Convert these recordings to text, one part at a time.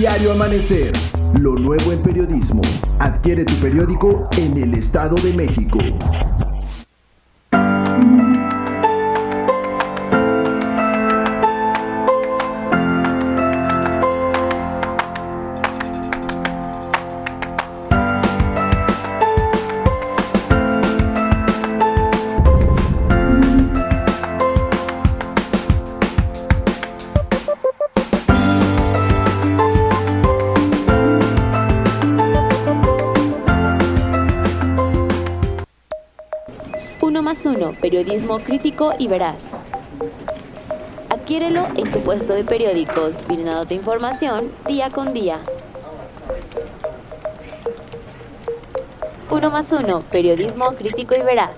Diario Amanecer, lo nuevo en periodismo. Adquiere tu periódico en el Estado de México. Uno, periodismo crítico y veraz. Adquiérelo en tu puesto de periódicos, brindándote información día con día. 1+1, periodismo crítico y veraz.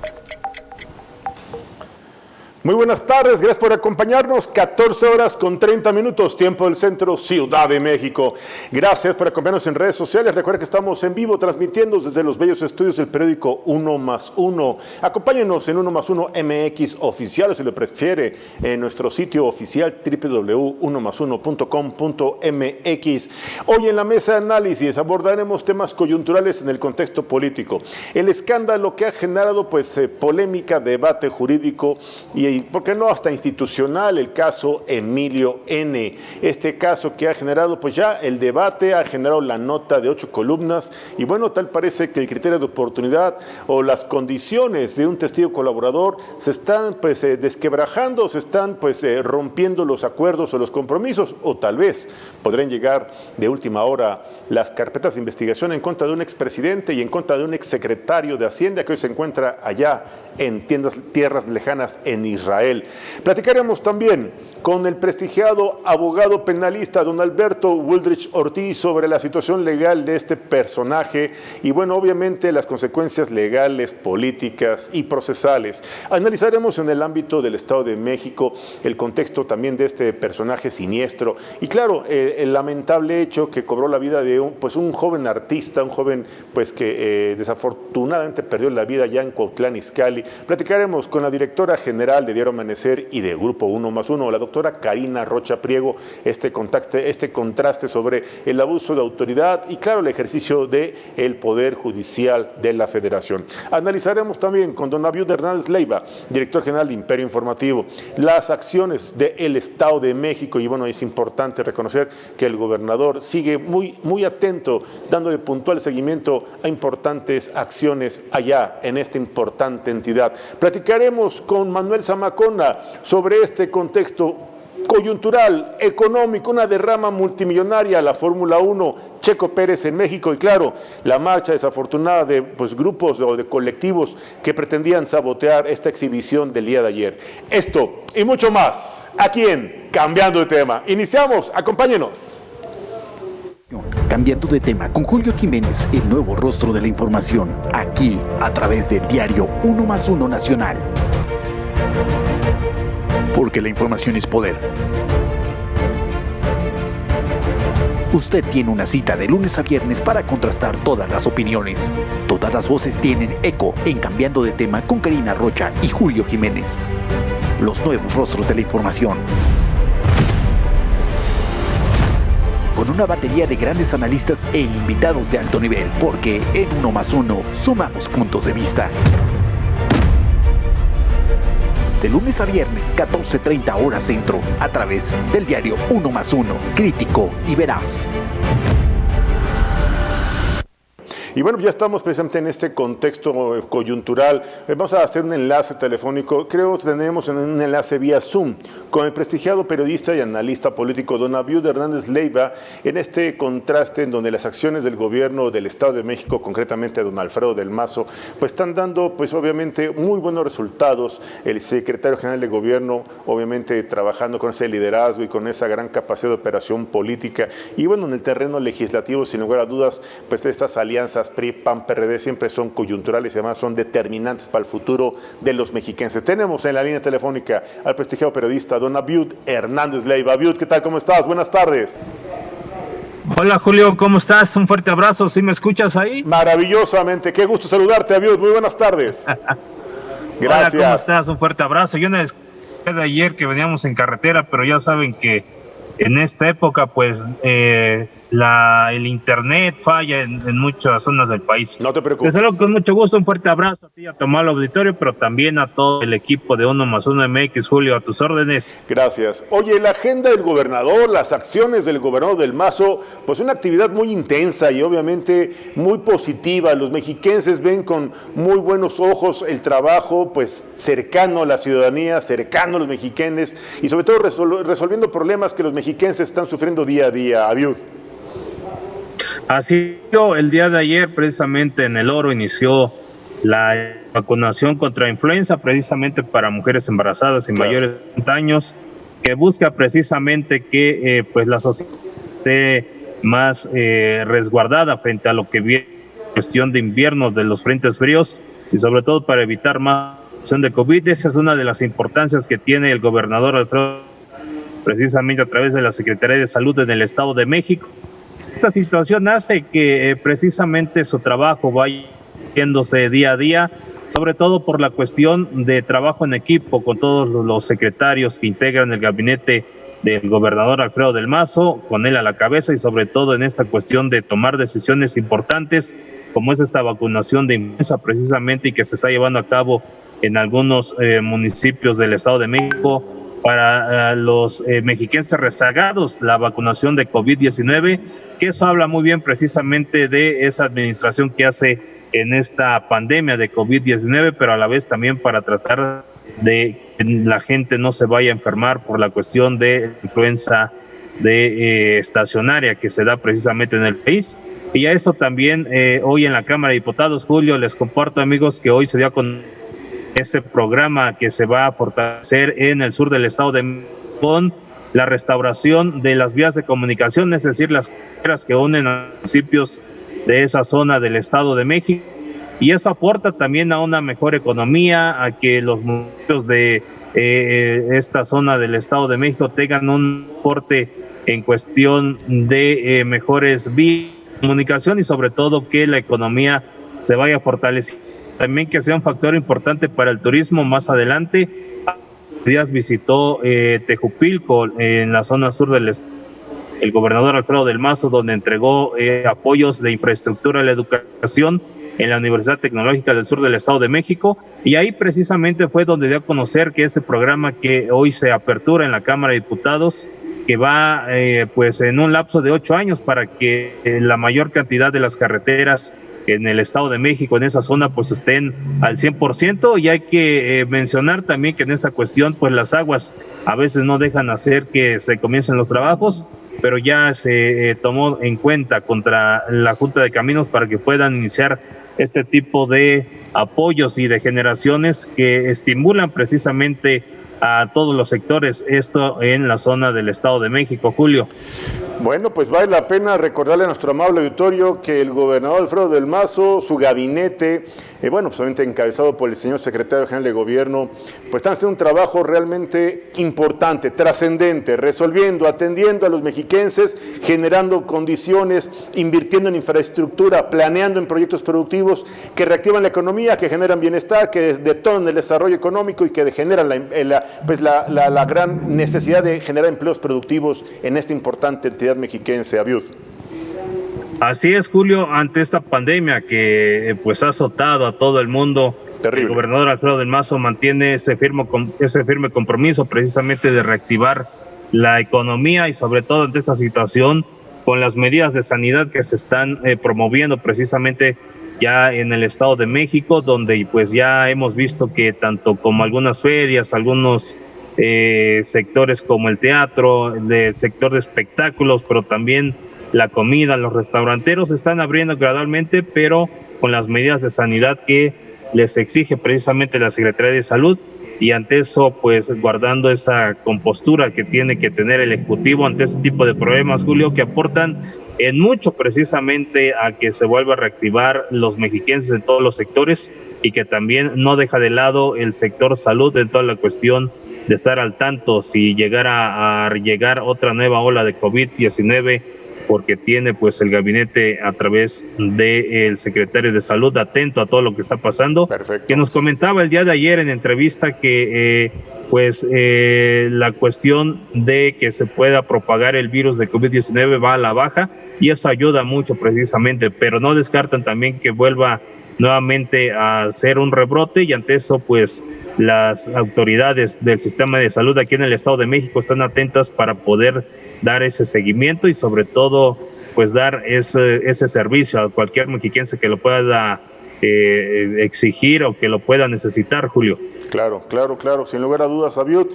Muy buenas tardes, gracias por acompañarnos. 14 horas con 30 minutos, tiempo del centro, Ciudad de México. Gracias por acompañarnos en redes sociales. Recuerda que estamos en vivo transmitiendo desde los bellos estudios del periódico 1+1. Acompáñenos en 1+1 MX oficial, si lo prefiere, en nuestro sitio oficial www.1+1.com.mx. Hoy en la mesa de análisis abordaremos temas coyunturales en el contexto político. El escándalo que ha generado polémica, debate jurídico y ¿por qué no hasta institucional? El caso Emilio N. Este caso que ha generado ya el debate, ha generado la nota de 8 columnas y bueno, tal parece que el criterio de oportunidad o las condiciones de un testigo colaborador se están desquebrajando, se están rompiendo los acuerdos o los compromisos, o tal vez podrían llegar de última hora las carpetas de investigación en contra de un expresidente y en contra de un exsecretario de Hacienda que hoy se encuentra allá en tierras lejanas en Israel. Platicaremos también con el prestigiado abogado penalista don Alberto Wooldridge Ortiz sobre la situación legal de este personaje y bueno, obviamente las consecuencias legales, políticas y procesales. Analizaremos en el ámbito del Estado de México el contexto también de este personaje siniestro y claro, el lamentable hecho que cobró la vida de un joven artista, un joven que desafortunadamente perdió la vida ya en Cuautlán Izcalli. Platicaremos con la directora general de Diario Amanecer y de Grupo 1+1, la doctora Karina Rocha Priego, este contraste sobre el abuso de autoridad y claro, el ejercicio del Poder Judicial de la Federación. Analizaremos también con don Abiud Hernández Leiva, director general de Imperio Informativo, las acciones del Estado de México y bueno, es importante reconocer que el gobernador sigue muy atento, dándole puntual seguimiento a importantes acciones allá en esta importante entidad. Platicaremos con Manuel Zamacona sobre este contexto coyuntural, económico, una derrama multimillonaria, la Fórmula 1, Checo Pérez en México y claro, la marcha desafortunada de grupos o de colectivos que pretendían sabotear esta exhibición del día de ayer. Esto y mucho más, aquí en Cambiando de Tema. Iniciamos, acompáñenos. Cambiando de tema con Julio Jiménez, el nuevo rostro de la información, aquí a través del diario 1+1 Nacional. Porque la información es poder. Usted tiene una cita de lunes a viernes para contrastar todas las opiniones. Todas las voces tienen eco en Cambiando de Tema con Karina Rocha y Julio Jiménez. Los nuevos rostros de la información. Con una batería de grandes analistas e invitados de alto nivel, porque en 1+1 sumamos puntos de vista. De lunes a viernes, 14:30 horas centro, a través del diario 1+1, crítico y veraz. Y bueno, ya estamos precisamente en este contexto coyuntural. Vamos a hacer un enlace telefónico, creo que tenemos un enlace vía Zoom, con el prestigiado periodista y analista político don Abiud Hernández Leiva, en este contraste en donde las acciones del gobierno del Estado de México, concretamente don Alfredo del Mazo, están dando obviamente muy buenos resultados. El secretario general de gobierno, obviamente trabajando con ese liderazgo y con esa gran capacidad de operación política. Y bueno, en el terreno legislativo, sin lugar a dudas, estas alianzas PRI, PAN, PRD siempre son coyunturales y además son determinantes para el futuro de los mexiquenses. Tenemos en la línea telefónica al prestigiado periodista don Abiud Hernández Leiva. Abiud, ¿qué tal? ¿Cómo estás? Buenas tardes. Hola Julio, ¿cómo estás? Un fuerte abrazo, ¿sí me escuchas ahí? Maravillosamente, qué gusto saludarte, Abiud. Muy buenas tardes. Gracias. Hola, ¿cómo estás? Un fuerte abrazo. Yo no escuché de ayer que veníamos en carretera, pero ya saben que en esta época el internet falla en muchas zonas del país. No te preocupes. Te saludo con mucho gusto, un fuerte abrazo a ti, a tu amable auditorio, pero también a todo el equipo de 1+1 MX, Julio, a tus órdenes. Gracias. Oye, la agenda del gobernador, las acciones del gobernador del Mazo, pues una actividad muy intensa y obviamente muy positiva. Los mexiquenses ven con muy buenos ojos el trabajo, pues cercano a la ciudadanía, cercano a los mexiquenes y sobre todo resolviendo problemas que los mexiquenses están sufriendo día a día. Abiud. Así el día de ayer, precisamente en El Oro, inició la vacunación contra influenza, precisamente para mujeres embarazadas y mayores de 30 años, que busca precisamente que pues la sociedad esté más resguardada frente a lo que viene cuestión de invierno, de los frentes fríos, y sobre todo para evitar más de COVID. Esa es una de las importancias que tiene el gobernador Alfredo, precisamente a través de la Secretaría de Salud en el Estado de México. Esta situación hace que precisamente su trabajo vaya yéndose día a día, sobre todo por la cuestión de trabajo en equipo con todos los secretarios que integran el gabinete del gobernador Alfredo del Mazo, con él a la cabeza, y sobre todo en esta cuestión de tomar decisiones importantes, como es esta vacunación de influenza precisamente, y que se está llevando a cabo en algunos municipios del Estado de México, para los mexiquenses rezagados, la vacunación de COVID-19, que eso habla muy bien precisamente de esa administración que hace en esta pandemia de COVID-19, pero a la vez también para tratar de que la gente no se vaya a enfermar por la cuestión de influenza estacionaria que se da precisamente en el país. Y a eso también hoy en la Cámara de Diputados, Julio, les comparto, amigos, que hoy se dio con este programa que se va a fortalecer en el sur del estado de México con la restauración de las vías de comunicación, es decir, las carreteras que unen a municipios de esa zona del estado de México, y eso aporta también a una mejor economía, a que los municipios de esta zona del estado de México tengan un aporte en cuestión de mejores vías de comunicación y sobre todo que la economía se vaya fortaleciendo. También que sea un factor importante para el turismo más adelante. Díaz visitó Tejupilco en la zona sur del estado, el gobernador Alfredo del Mazo, donde entregó apoyos de infraestructura a la educación en la Universidad Tecnológica del Sur del Estado de México, y ahí precisamente fue donde dio a conocer que este programa que hoy se apertura en la Cámara de Diputados, que va pues en un lapso de 8 años para que la mayor cantidad de las carreteras en el Estado de México, en esa zona, pues estén al 100%, y hay que mencionar también que en esta cuestión, pues las aguas a veces no dejan hacer que se comiencen los trabajos, pero ya se tomó en cuenta contra la Junta de Caminos para que puedan iniciar este tipo de apoyos y de generaciones que estimulan precisamente a todos los sectores, esto en la zona del Estado de México, Julio. Bueno, pues vale la pena recordarle a nuestro amable auditorio que el gobernador Alfredo del Mazo, su gabinete, bueno, pues obviamente encabezado por el señor secretario general de gobierno, pues están haciendo un trabajo realmente importante, trascendente, resolviendo, atendiendo a los mexiquenses, generando condiciones, invirtiendo en infraestructura, planeando en proyectos productivos que reactivan la economía, que generan bienestar, que detonan el desarrollo económico y que generan la gran necesidad de generar empleos productivos en esta importante entidad mexiquense. Abiud. Así es, Julio, ante esta pandemia que pues ha azotado a todo el mundo. Terrible. El gobernador Alfredo del Mazo mantiene ese firme compromiso precisamente de reactivar la economía y sobre todo ante esta situación con las medidas de sanidad que se están promoviendo precisamente ya en el Estado de México, donde pues ya hemos visto que tanto como algunas ferias, algunos sectores como el teatro, el sector de espectáculos, pero también la comida, los restauranteros están abriendo gradualmente, pero con las medidas de sanidad que les exige precisamente la Secretaría de Salud, y ante eso pues guardando esa compostura que tiene que tener el Ejecutivo ante este tipo de problemas, Julio, que aportan en mucho precisamente a que se vuelva a reactivar los mexiquenses en todos los sectores, y que también no deja de lado el sector salud en toda la cuestión de estar al tanto si llegara a llegar otra nueva ola de COVID-19, porque tiene pues el gabinete a través del secretario de Salud atento a todo lo que está pasando. Perfecto. Que nos comentaba el día de ayer en entrevista que pues la cuestión de que se pueda propagar el virus de COVID-19 va a la baja, y eso ayuda mucho precisamente, pero no descartan también que vuelva nuevamente a ser un rebrote, y ante eso pues las autoridades del sistema de salud aquí en el Estado de México están atentas para poder dar ese seguimiento y sobre todo pues dar ese servicio a cualquier mexiquense que lo pueda exigir o que lo pueda necesitar, Julio. Claro, sin lugar a dudas, Abiud,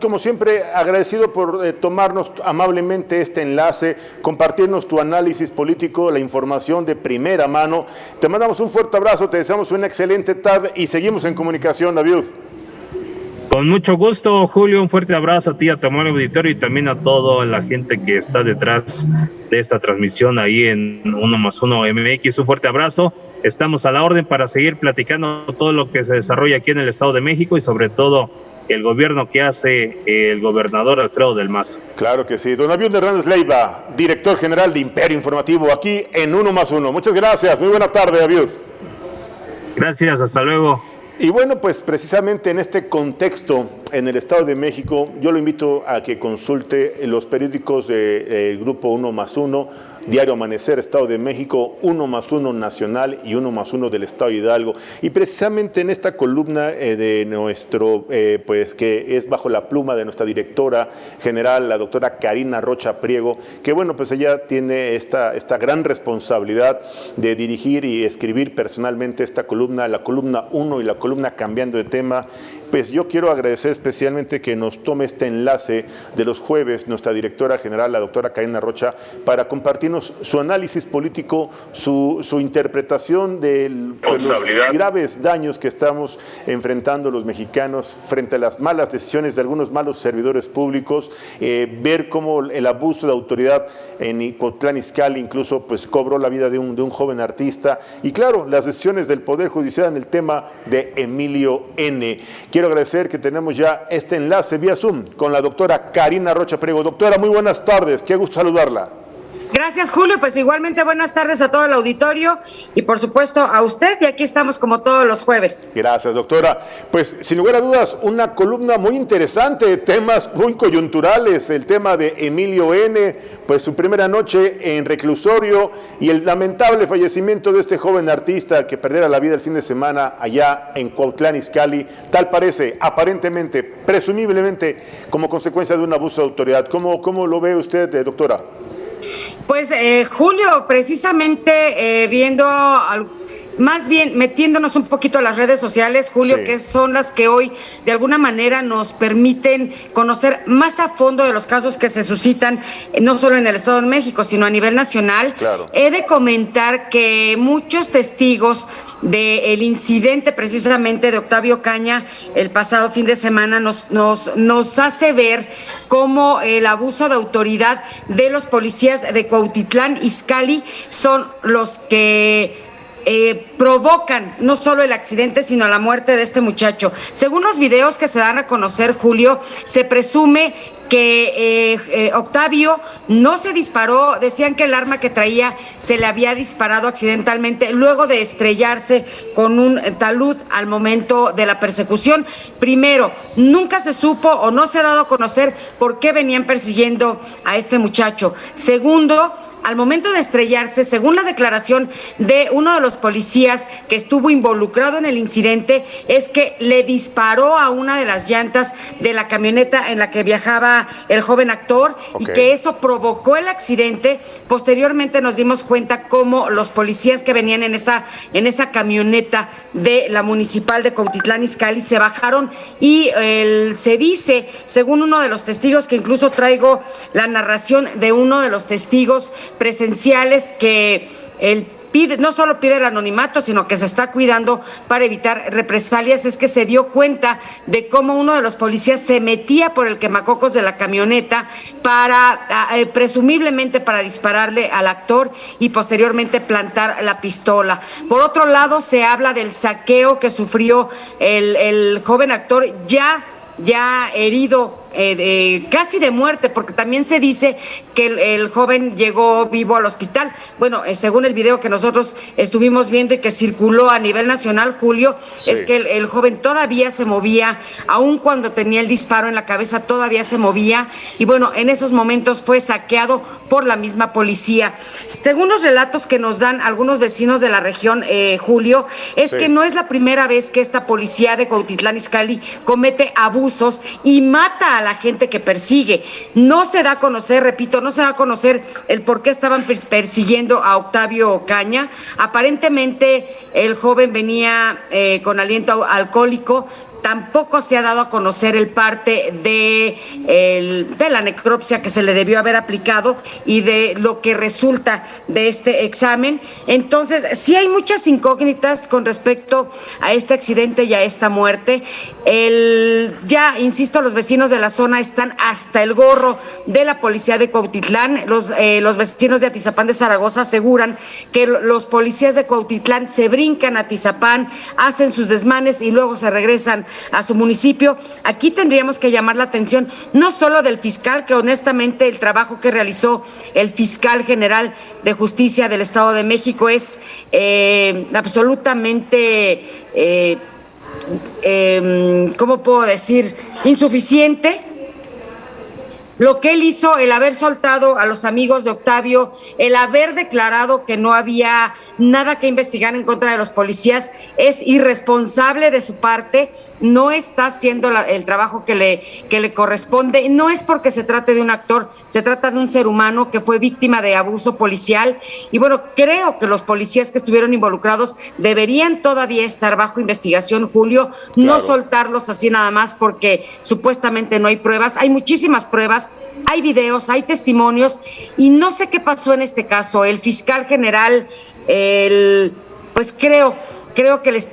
como siempre, agradecido por tomarnos amablemente este enlace, compartirnos tu análisis político, la información de primera mano. Te mandamos un fuerte abrazo, te deseamos una excelente tarde y seguimos en comunicación, Abiud. Con mucho gusto, Julio, un fuerte abrazo a ti, a tu amable auditorio y también a toda la gente que está detrás de esta transmisión ahí en 1+1 MX. Un fuerte abrazo. Estamos a la orden para seguir platicando todo lo que se desarrolla aquí en el Estado de México y sobre todo el gobierno que hace el gobernador Alfredo del Mazo. Claro que sí. Don Abiud Hernández Leiva, director general de Imperio Informativo, aquí en 1+1. Muchas gracias. Muy buena tarde, Abiud. Gracias, hasta luego. Y bueno, pues precisamente en este contexto, en el Estado de México, yo lo invito a que consulte los periódicos del grupo 1+1, Diario Amanecer, Estado de México, 1+1 Nacional y 1+1 del Estado de Hidalgo. Y precisamente en esta columna de nuestro, pues que es bajo la pluma de nuestra directora general, la doctora Karina Rocha Priego, que bueno, pues ella tiene esta gran responsabilidad de dirigir y escribir personalmente esta columna, la columna 1 y la columna Cambiando de Tema. Pues yo quiero agradecer especialmente que nos tome este enlace de los jueves nuestra directora general, la doctora Karina Rocha, para compartirnos su análisis político, su interpretación de los graves daños que estamos enfrentando los mexicanos frente a las malas decisiones de algunos malos servidores públicos, ver cómo el abuso de autoridad en Cuauhtlán Izcalli incluso pues cobró la vida de un joven artista, y claro, las decisiones del Poder Judicial en el tema de Emilio N. Quiero agradecer que tenemos ya este enlace vía Zoom con la doctora Karina Rocha Priego. Doctora, muy buenas tardes, qué gusto saludarla. Gracias, Julio, pues igualmente buenas tardes a todo el auditorio y por supuesto a usted, y aquí estamos como todos los jueves. Gracias, doctora. Pues sin lugar a dudas, una columna muy interesante, temas muy coyunturales, el tema de Emilio N., pues su primera noche en reclusorio y el lamentable fallecimiento de este joven artista que perdiera la vida el fin de semana allá en Cuauhtlán Izcalli, tal parece, aparentemente, presumiblemente, como consecuencia de un abuso de autoridad. ¿Cómo lo ve usted, doctora? Pues Julio, precisamente viendo, más bien metiéndonos un poquito a las redes sociales, Julio, sí, que son las que hoy de alguna manera nos permiten conocer más a fondo de los casos que se suscitan, no solo en el Estado de México, sino a nivel nacional. Claro. He de comentar que muchos testigos del incidente precisamente de Octavio Caña el pasado fin de semana nos hace ver cómo el abuso de autoridad de los policías de Cuautitlán Izcalli son los que provocan no solo el accidente, sino la muerte de este muchacho. Según los videos que se dan a conocer, Julio, se presume que Octavio no se disparó, decían que el arma que traía se le había disparado accidentalmente luego de estrellarse con un talud al momento de la persecución. Primero, nunca se supo o no se ha dado a conocer por qué venían persiguiendo a este muchacho. Segundo, al momento de estrellarse, según la declaración de uno de los policías que estuvo involucrado en el incidente, es que le disparó a una de las llantas de la camioneta en la que viajaba el joven actor, y que eso provocó el accidente. Posteriormente nos dimos cuenta cómo los policías que venían en esa camioneta de la municipal de Cuautitlán Izcalli se bajaron y se dice, según uno de los testigos, que incluso traigo la narración de uno de los testigos presenciales, que él no solo pide el anonimato, sino que se está cuidando para evitar represalias, es que se dio cuenta de cómo uno de los policías se metía por el quemacocos de la camioneta presumiblemente para dispararle al actor y posteriormente plantar la pistola. Por otro lado, se habla del saqueo que sufrió el joven actor ya herido casi de muerte, porque también se dice que el joven llegó vivo al hospital. Bueno, según el video que nosotros estuvimos viendo y que circuló a nivel nacional, Julio, sí, es que el joven todavía se movía, aun cuando tenía el disparo en la cabeza, todavía se movía, y bueno, en esos momentos fue saqueado por la misma policía. Según los relatos que nos dan algunos vecinos de la región, Julio, es que no es la primera vez que esta policía de Cuautitlán Izcalli comete abusos y mata a la gente que persigue. No se da a conocer, repito, no se da a conocer el por qué estaban persiguiendo a Octavio Ocaña. Aparentemente el joven venía con aliento alcohólico. Tampoco se ha dado a conocer el parte de la necropsia que se le debió haber aplicado y de lo que resulta de este examen. Entonces, sí hay muchas incógnitas con respecto a este accidente y a esta muerte. Ya, insisto, los vecinos de la zona están hasta el gorro de la policía de Cuautitlán. Los vecinos de Atizapán de Zaragoza aseguran que los policías de Cuautitlán se brincan a Atizapán, hacen sus desmanes y luego se regresan a su municipio. Aquí tendríamos que llamar la atención no solo del fiscal, que honestamente el trabajo que realizó el fiscal general de justicia del Estado de México es absolutamente, ¿cómo puedo decir?, insuficiente. Lo que él hizo, el haber soltado a los amigos de Octavio, el haber declarado que no había nada que investigar en contra de los policías, es irresponsable de su parte. No está haciendo el trabajo que le corresponde. No es porque se trate de un actor, se trata de un ser humano que fue víctima de abuso policial. Y bueno, creo que los policías que estuvieron involucrados deberían todavía estar bajo investigación, Julio, no soltarlos así nada más porque supuestamente no hay pruebas. Hay muchísimas pruebas, hay videos, hay testimonios, y no sé qué pasó en este caso. El fiscal general, pues creo que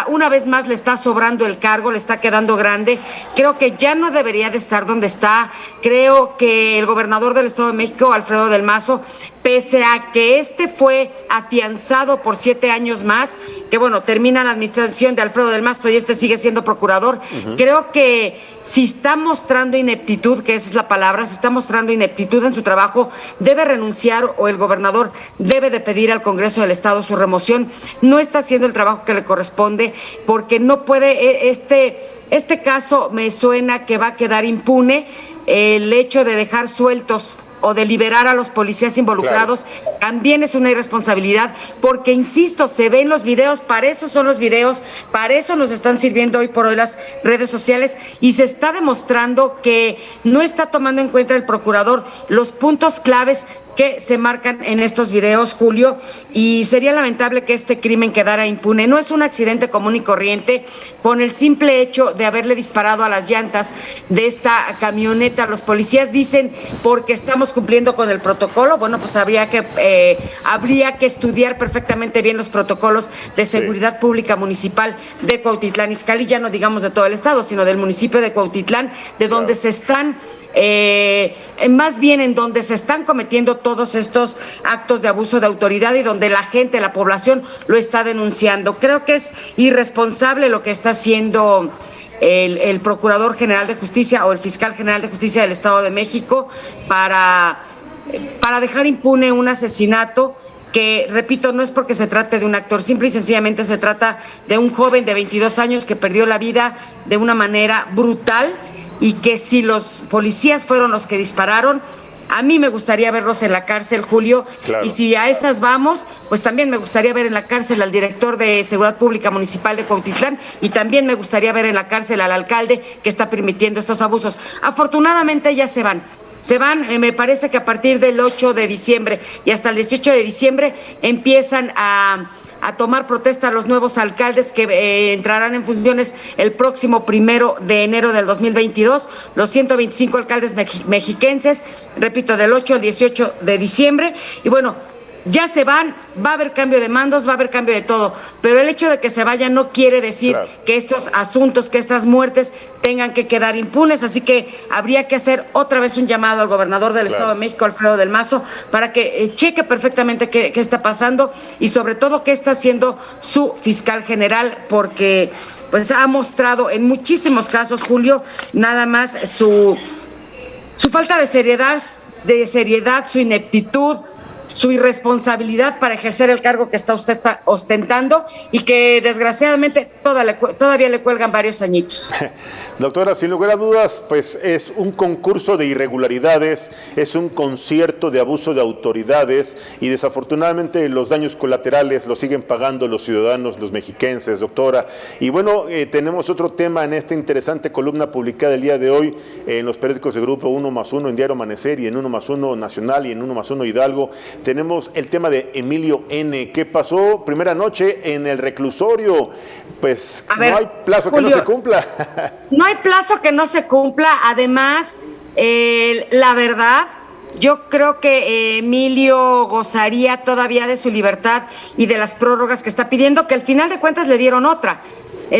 una vez más le está sobrando el cargo, le está quedando grande. Creo que ya no debería de estar donde está. Creo que el gobernador del Estado de México, Alfredo del Mazo, pese a que fue afianzado por 7 años más, que bueno, termina la administración de Alfredo del Mazo y sigue siendo procurador, creo que si está mostrando ineptitud, que esa es la palabra, si está mostrando ineptitud en su trabajo, debe renunciar, o el gobernador debe de pedir al Congreso del Estado su remoción. No está haciendo el trabajo que le corresponde, porque no puede, este caso me suena que va a quedar impune. El hecho de dejar sueltos o de liberar a los policías involucrados también es una irresponsabilidad, porque insisto, se ven los videos, para eso son los videos, para eso nos están sirviendo hoy por hoy las redes sociales, y se está demostrando que no está tomando en cuenta el procurador los puntos claves que se marcan en estos videos, Julio, y sería lamentable que este crimen quedara impune. No es un accidente común y corriente. Con el simple hecho de haberle disparado a las llantas de esta camioneta, los policías dicen porque estamos cumpliendo con el protocolo. Bueno, pues habría que estudiar perfectamente bien los protocolos de seguridad pública municipal de Cuautitlán Izcalli, ya no digamos de todo el estado, sino del municipio de Cuautitlán, de donde se están más bien en donde se están cometiendo todos estos actos de abuso de autoridad y donde la gente, la población lo está denunciando. Creo que es irresponsable lo que está haciendo el Procurador General de Justicia o el Fiscal General de Justicia del Estado de México para dejar impune un asesinato que, repito, no es porque se trate de un actor, simple y sencillamente se trata de un joven de 22 años que perdió la vida de una manera brutal, y que si los policías fueron los que dispararon, a mí me gustaría verlos en la cárcel, Julio, y si a esas vamos, pues también me gustaría ver en la cárcel al director de Seguridad Pública Municipal de Cuautitlán, y también me gustaría ver en la cárcel al alcalde que está permitiendo estos abusos. Afortunadamente ya se van, me parece que a partir del 8 de diciembre y hasta el 18 de diciembre empiezan a tomar protesta los nuevos alcaldes que entrarán en funciones el próximo 1 de enero del 2022, los 125 alcaldes mexiquenses, repito, del 8 al 18 de diciembre, y bueno, ya se van, va a haber cambio de mandos, va a haber cambio de todo, pero el hecho de que se vayan no quiere decir que estos asuntos, que estas muertes tengan que quedar impunes, así que habría que hacer otra vez un llamado al gobernador del Estado de México, Alfredo del Mazo, para que cheque perfectamente qué está pasando y sobre todo qué está haciendo su fiscal general, porque pues ha mostrado en muchísimos casos, Julio, nada más su falta de seriedad, su ineptitud, su irresponsabilidad para ejercer el cargo que está ostentando y que desgraciadamente todavía le cuelgan varios añitos. Doctora, sin lugar a dudas, pues es un concurso de irregularidades, es un concierto de abuso de autoridades y desafortunadamente los daños colaterales los siguen pagando los ciudadanos, los mexiquenses, doctora. Y bueno, tenemos otro tema en esta interesante columna publicada el día de hoy en los periódicos de Grupo 1+1, en Diario Amanecer y en 1+1 Nacional y en 1+1 Hidalgo. Tenemos el tema de Emilio N. ¿Qué pasó? Primera noche en el reclusorio. Pues no hay plazo, Julio, que no se cumpla. No hay plazo que no se cumpla. Además, la verdad, yo creo que Emilio gozaría todavía de su libertad y de las prórrogas que está pidiendo, que al final de cuentas le dieron otra.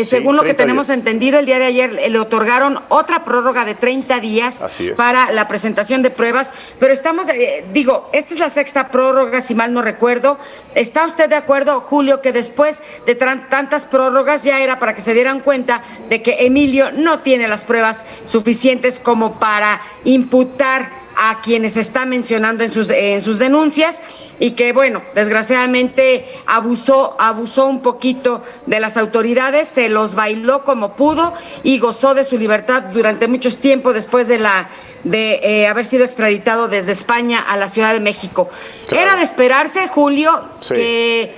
Según lo que tenemos entendido, el día de ayer le otorgaron otra prórroga de 30 días para la presentación de pruebas, pero estamos, esta es la sexta prórroga, si mal no recuerdo. ¿Está usted de acuerdo, Julio, que después de tantas prórrogas ya era para que se dieran cuenta de que Emilio no tiene las pruebas suficientes como para imputar a quienes está mencionando en sus denuncias y que, bueno, desgraciadamente abusó un poquito de las autoridades, se los bailó como pudo y gozó de su libertad durante mucho tiempo después de haber sido extraditado desde España a la Ciudad de México. Claro. Era de esperarse, Julio, que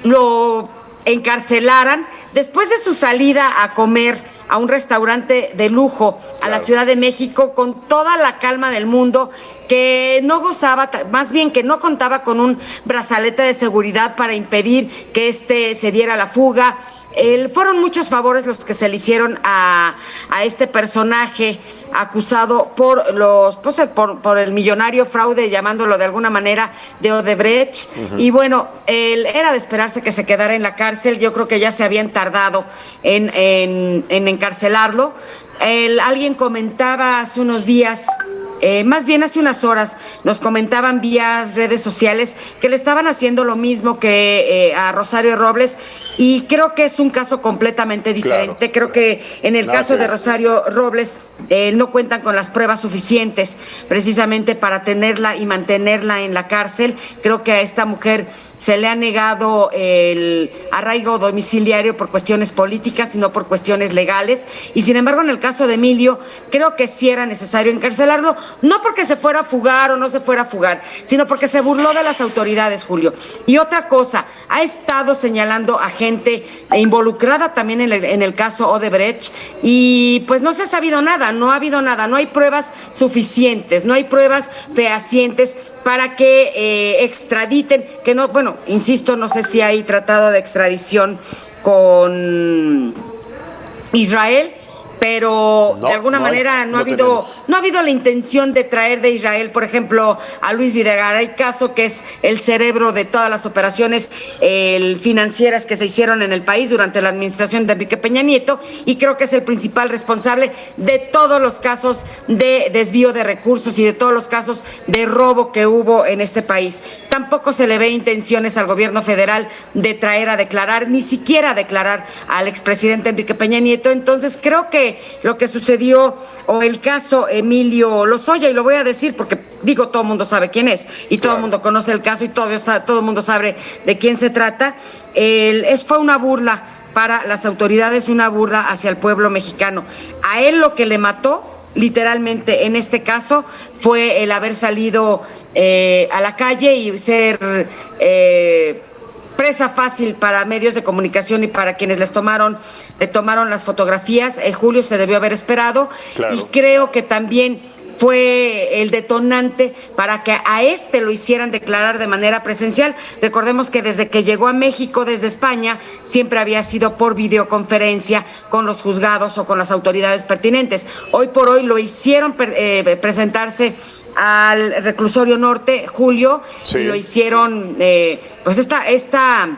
lo encarcelaran después de su salida a comer a un restaurante de lujo a la Ciudad de México con toda la calma del mundo, que no gozaba, más bien que no contaba con un brazalete de seguridad para impedir que se diera la fuga. Fueron muchos favores los que se le hicieron a este personaje acusado por el millonario fraude, llamándolo de alguna manera, de Odebrecht. Y bueno, era de esperarse que se quedara en la cárcel. Yo creo que ya se habían tardado en encarcelarlo. Alguien comentaba hace unos días, más bien hace unas horas, nos comentaban vía redes sociales que le estaban haciendo lo mismo que a Rosario Robles, y creo que es un caso completamente diferente. Creo que en el caso de Rosario Robles no cuentan con las pruebas suficientes precisamente para tenerla y mantenerla en la cárcel. Creo que a esta mujer se le ha negado el arraigo domiciliario por cuestiones políticas y no por cuestiones legales. Y sin embargo, en el caso de Emilio, creo que sí era necesario encarcelarlo, no porque se fuera a fugar o no se fuera a fugar, sino porque se burló de las autoridades, Julio. Y otra cosa, ha estado señalando a gente involucrada también en el caso Odebrecht, y pues no se ha sabido nada, no ha habido nada, no hay pruebas suficientes, no hay pruebas fehacientes para que extraditen, que no, bueno, insisto, no sé si hay tratado de extradición con Israel, pero de alguna manera no ha habido la intención de traer de Israel, por ejemplo, a Luis Videgaray Caso, que es el cerebro de todas las operaciones financieras que se hicieron en el país durante la administración de Enrique Peña Nieto, y creo que es el principal responsable de todos los casos de desvío de recursos y de todos los casos de robo que hubo en este país. Tampoco se le ve intenciones al gobierno federal de traer a declarar, ni siquiera a declarar al expresidente Enrique Peña Nieto. Entonces creo que lo que sucedió, o el caso Emilio Lozoya, y lo voy a decir porque todo el mundo sabe quién es, y todo el mundo conoce el caso, y todo el mundo sabe de quién se trata, fue una burla para las autoridades, una burla hacia el pueblo mexicano. A él lo que le mató, literalmente en este caso, fue el haber salido a la calle y ser presa fácil para medios de comunicación y para quienes le tomaron las fotografías. Julio, se debió haber esperado, y creo que también fue el detonante para que a lo hicieran declarar de manera presencial. Recordemos que desde que llegó a México desde España siempre había sido por videoconferencia con los juzgados o con las autoridades pertinentes. Hoy por hoy lo hicieron presentarse al reclusorio norte, Julio, y lo hicieron, pues esta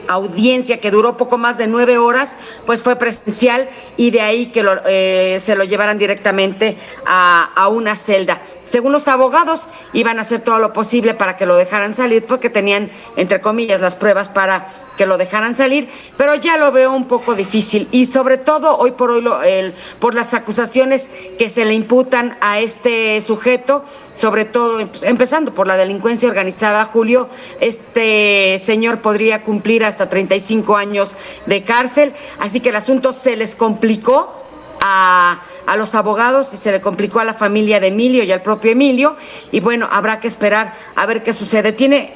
audiencia que duró poco más de 9 horas, pues fue presencial, y de ahí que se lo llevaran directamente a una celda. según los abogados, iban a hacer todo lo posible para que lo dejaran salir, porque tenían, entre comillas, las pruebas para que lo dejaran salir, pero ya lo veo un poco difícil, y sobre todo hoy por hoy por las acusaciones que se le imputan a este sujeto, sobre todo empezando por la delincuencia organizada, Julio. Este señor podría cumplir hasta 35 años de cárcel, así que el asunto se les complicó a los abogados y se le complicó a la familia de Emilio y al propio Emilio, y bueno, habrá que esperar a ver qué sucede.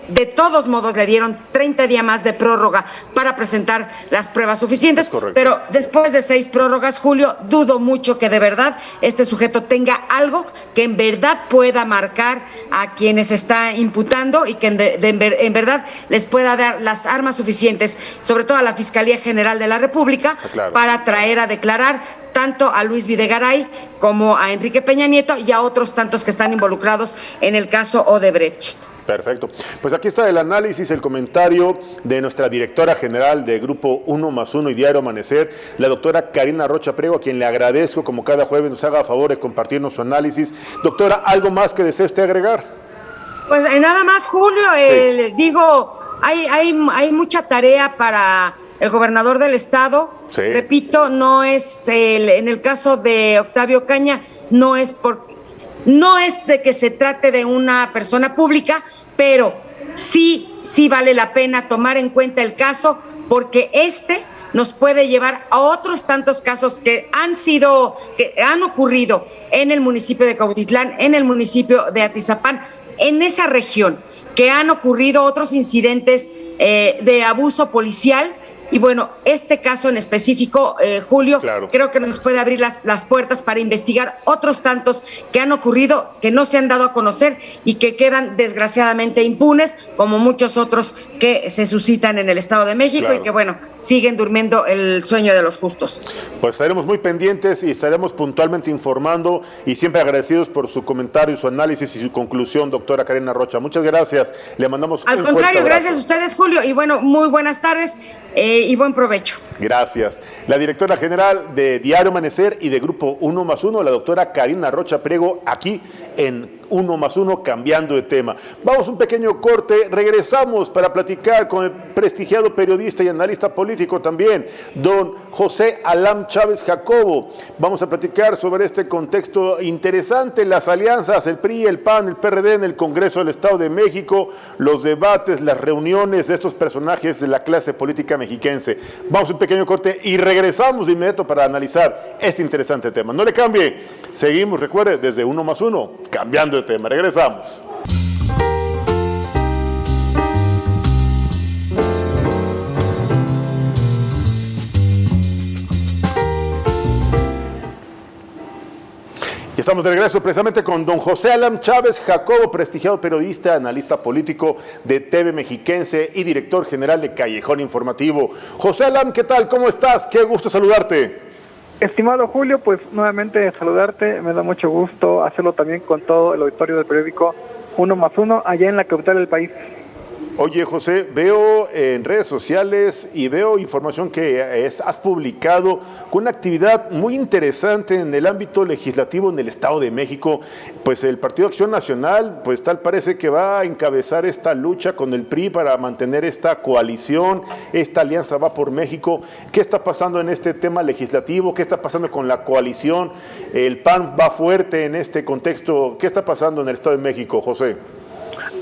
De todos modos, le dieron 30 días más de prórroga para presentar las pruebas suficientes, pero después de 6 prórrogas, Julio, dudo mucho que de verdad este sujeto tenga algo que en verdad pueda marcar a quienes está imputando y que en verdad les pueda dar las armas suficientes, sobre todo a la Fiscalía General de la República, para traer a declarar tanto a Luis Videgaray como a Enrique Peña Nieto y a otros tantos que están involucrados en el caso Odebrecht. Perfecto. Pues aquí está el análisis, el comentario de nuestra directora general de Grupo 1+1 y Diario Amanecer, la doctora Karina Rocha Priego, a quien le agradezco como cada jueves nos haga a favor de compartirnos su análisis. Doctora, ¿algo más que desee usted agregar? Pues nada más, Julio, digo, hay mucha tarea para el gobernador del estado. Sí. Repito, no es en el caso de Octavio Caña, no es de que se trate de una persona pública, pero sí vale la pena tomar en cuenta el caso, porque nos puede llevar a otros tantos casos que han ocurrido en el municipio de Cuautitlán, en el municipio de Atizapán, en esa región, que han ocurrido otros incidentes de abuso policial. Y bueno, este caso en específico, Julio, creo que nos puede abrir las puertas para investigar otros tantos que han ocurrido, que no se han dado a conocer y que quedan desgraciadamente impunes, como muchos otros que se suscitan en el Estado de México y que, bueno, siguen durmiendo el sueño de los justos. Pues estaremos muy pendientes y estaremos puntualmente informando, y siempre agradecidos por su comentario, su análisis y su conclusión, doctora Karina Rocha. Muchas gracias. Le mandamos un fuerte abrazo. Al contrario, gracias a ustedes, Julio, y bueno, muy buenas tardes. Y buen provecho. Gracias. La directora general de Diario Amanecer y de Grupo 1+1, la doctora Karina Rocha Priego, aquí en 1+1, cambiando de tema. Vamos a un pequeño corte, regresamos para platicar con el prestigiado periodista y analista político también, don José Alam Chávez Jacobo. Vamos a platicar sobre este contexto interesante, las alianzas, el PRI, el PAN, el PRD en el Congreso del Estado de México, los debates, las reuniones de estos personajes de la clase política mexiquense. Vamos a un pequeño corte y regresamos de inmediato para analizar este interesante tema. No le cambie, seguimos, recuerde, desde 1+1, cambiando de tema. Regresamos. Y estamos de regreso precisamente con don José Alam Chávez Jacobo, prestigiado periodista, analista político de TV Mexiquense y director general de Callejón Informativo. José Alam, ¿qué tal? ¿Cómo estás? Qué gusto saludarte. Estimado Julio, pues nuevamente saludarte, me da mucho gusto hacerlo también con todo el auditorio del periódico 1+1 allá en la capital del país. Oye, José, veo en redes sociales y veo información que has publicado con una actividad muy interesante en el ámbito legislativo en el Estado de México. Pues el Partido Acción Nacional, pues tal parece que va a encabezar esta lucha con el PRI para mantener esta coalición, esta alianza Va por México. ¿Qué está pasando en este tema legislativo? ¿Qué está pasando con la coalición? ¿El PAN va fuerte en este contexto? ¿Qué está pasando en el Estado de México, José?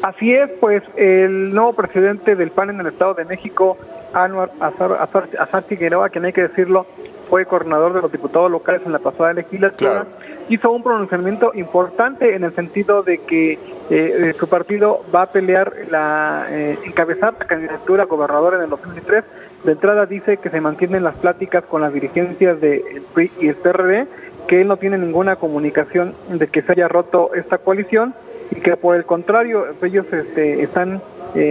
Así es, pues el nuevo presidente del PAN en el Estado de México, Anwar Azar Figueroa, quien hay que decirlo, fue coordinador de los diputados locales en la pasada legislatura, hizo un pronunciamiento importante en el sentido de que su partido va a pelear encabezar la candidatura a gobernador en el 2023. De entrada dice que se mantienen las pláticas con las dirigencias del PRI y el PRD, que él no tiene ninguna comunicación de que se haya roto esta coalición, y que por el contrario ellos están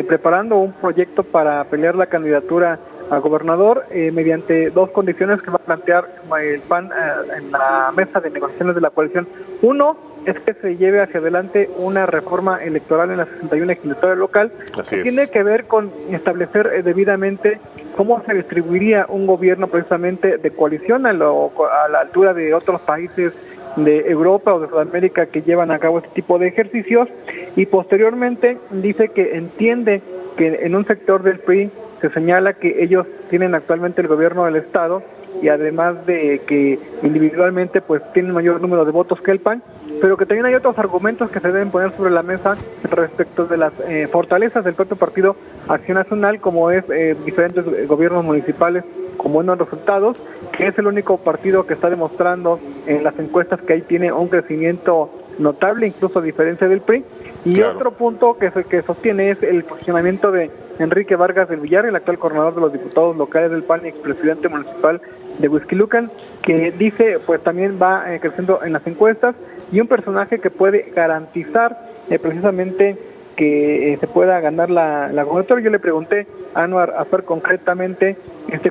preparando un proyecto para pelear la candidatura a gobernador mediante dos condiciones que va a plantear el PAN en la mesa de negociaciones de la coalición. Uno es que se lleve hacia adelante una reforma electoral en la 61 legislatura local, que tiene que ver con establecer debidamente cómo se distribuiría un gobierno precisamente de coalición a la altura de otros países de Europa o de Sudamérica que llevan a cabo este tipo de ejercicios, y posteriormente dice que entiende que en un sector del PRI se señala que ellos tienen actualmente el gobierno del Estado, y además de que individualmente pues tienen mayor número de votos que el PAN, pero que también hay otros argumentos que se deben poner sobre la mesa respecto de las fortalezas del propio Partido Acción Nacional, como es diferentes gobiernos municipales con buenos resultados, que es el único partido que está demostrando en las encuestas que ahí tiene un crecimiento notable, incluso a diferencia del PRI. Y claro, otro punto que sostiene es el posicionamiento de Enrique Vargas del Villar, el actual coordinador de los diputados locales del PAN y expresidente municipal de Huixquilucan, que dice pues también va creciendo en las encuestas, y un personaje que puede garantizar precisamente que se pueda ganar la gobernatoria. Yo le pregunté a Anwar Azar concretamente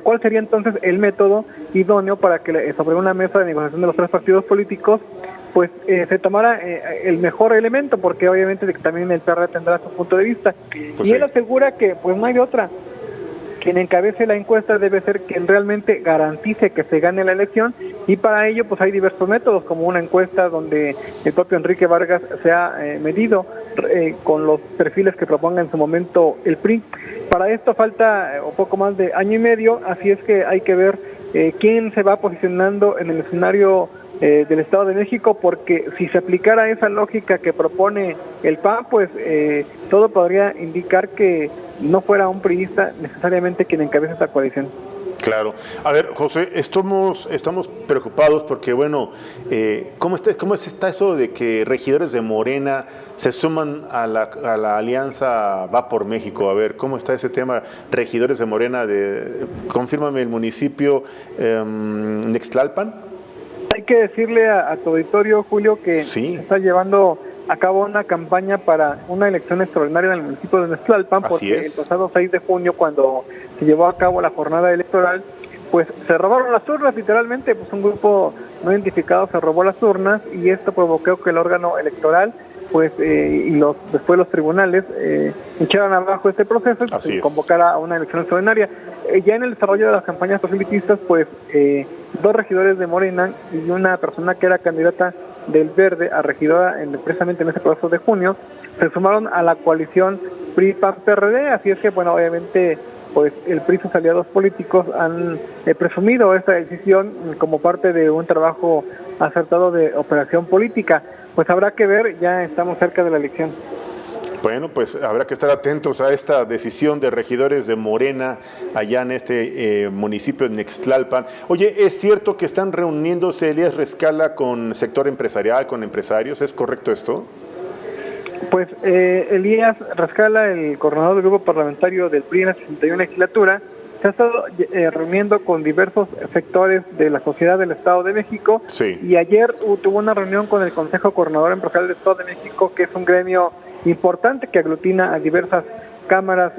cuál sería entonces el método idóneo para que sobre una mesa de negociación de los tres partidos políticos pues se tomara el mejor elemento, porque obviamente también el PRD tendrá su punto de vista. Pues y sí, él asegura que pues no hay de otra. Quien encabece la encuesta debe ser quien realmente garantice que se gane la elección, y para ello pues hay diversos métodos, como una encuesta donde el propio Enrique Vargas sea medido con los perfiles que proponga en su momento el PRI. Para esto falta un poco más de año y medio, así es que hay que ver quién se va posicionando en el escenario del Estado de México, porque si se aplicara esa lógica que propone el PAN, pues todo podría indicar que no fuera un priista necesariamente quien encabeza esta coalición. Claro. A ver, José, estamos preocupados porque, bueno, ¿cómo está eso de que regidores de Morena se suman a la alianza Va por México? A ver, ¿cómo está ese tema? Regidores de Morena, confírmame el municipio, Nextlalpan. Hay que decirle a tu auditorio, Julio, que sí, está llevando a cabo una campaña para una elección extraordinaria en el municipio de Nextlalpan, porque el pasado 6 de junio, cuando se llevó a cabo la jornada electoral, pues se robaron las urnas, literalmente, pues un grupo no identificado se robó las urnas, y esto provocó que el órgano electoral pues después los tribunales echaron abajo este proceso y convocara a una elección extraordinaria. Ya en el desarrollo de las campañas proselitistas, pues 2 regidores de Morena y una persona que era candidata del Verde a regidora precisamente en ese proceso de junio, se sumaron a la coalición PRI-PAN-PRD, así es que, bueno, obviamente pues el PRI y sus aliados políticos han presumido esta decisión como parte de un trabajo acertado de operación política. Pues habrá que ver, ya estamos cerca de la elección. Bueno, pues habrá que estar atentos a esta decisión de regidores de Morena allá en este municipio de Nextlalpan. Oye, ¿es cierto que están reuniéndose Elías Rescala con sector empresarial, con empresarios? ¿Es correcto esto? Pues Elías Rescala, el coordinador del grupo parlamentario del PRI en la 61 legislatura, se ha estado reuniendo con diversos sectores de la sociedad del Estado de México, sí, y ayer tuvo una reunión con el Consejo Coordinador Empresarial del Estado de México, que es un gremio importante que aglutina a diversas cámaras,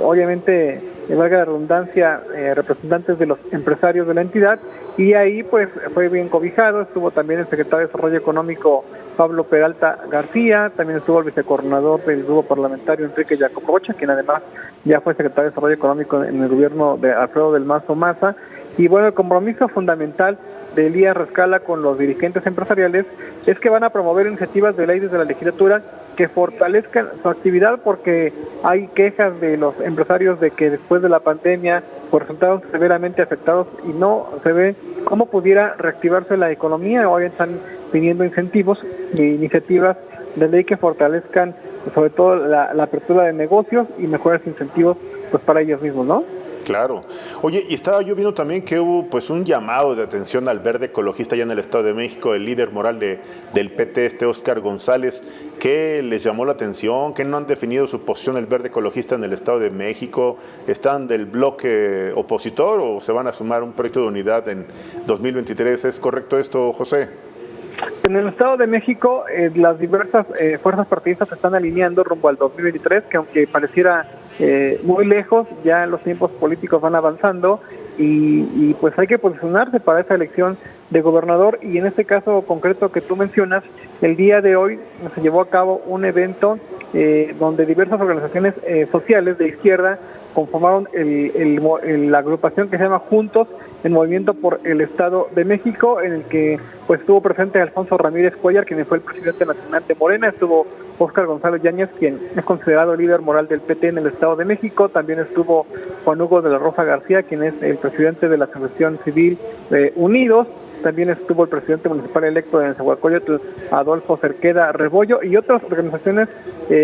obviamente, valga la redundancia, representantes de los empresarios de la entidad, y ahí pues fue bien cobijado. Estuvo también el secretario de Desarrollo Económico Pablo Peralta García, también estuvo el vicecoordinador del grupo parlamentario Enrique Jacob Rocha, quien además ya fue secretario de Desarrollo Económico en el gobierno de Alfredo del Mazo Maza. Y bueno, el compromiso fundamental de Elías Rescala con los dirigentes empresariales es que van a promover iniciativas de ley desde la legislatura que fortalezcan su actividad, porque hay quejas de los empresarios de que después de la pandemia pues resultaron severamente afectados y no se ve cómo pudiera reactivarse la economía. Hoy están pidiendo incentivos e iniciativas de ley que fortalezcan sobre todo la apertura de negocios y mejores incentivos pues para ellos mismos, ¿no? Claro. Oye, y estaba yo viendo también que hubo pues un llamado de atención al verde ecologista allá en el Estado de México, el líder moral del PT, Óscar González. ¿Qué les llamó la atención? ¿Qué no han definido su posición el verde ecologista en el Estado de México? ¿Están del bloque opositor o se van a sumar un proyecto de unidad en 2023? ¿Es correcto esto, José? En el Estado de México, las diversas fuerzas partidistas se están alineando rumbo al 2023, que aunque pareciera muy lejos, ya los tiempos políticos van avanzando y pues hay que posicionarse para esa elección de gobernador. Y en este caso concreto que tú mencionas, el día de hoy se llevó a cabo un evento donde diversas organizaciones sociales de izquierda conformaron la agrupación que se llama Juntos, el Movimiento por el Estado de México, en el que pues estuvo presente Alfonso Ramírez Cuellar, quien fue el presidente nacional de Morena, estuvo Óscar González Yáñez, quien es considerado líder moral del PT en el Estado de México, también estuvo Juan Hugo de la Rosa García, quien es el presidente de la Asociación Civil Unidos, también estuvo el presidente municipal electo de Nezahualcóyotl, Adolfo Cerqueda Rebollo, y otras organizaciones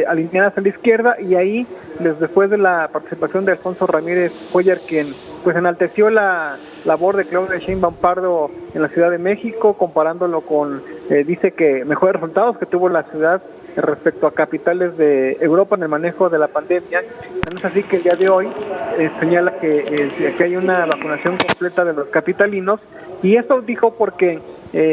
alineadas a la izquierda, y ahí, después de la participación de Alfonso Ramírez Cuellar, quien pues enalteció la labor de Claudia Sheinbaum Pardo en la Ciudad de México, comparándolo con, dice que mejores resultados que tuvo la ciudad respecto a capitales de Europa en el manejo de la pandemia. Es así que el día de hoy señala que hay una vacunación completa de los capitalinos, y eso dijo porque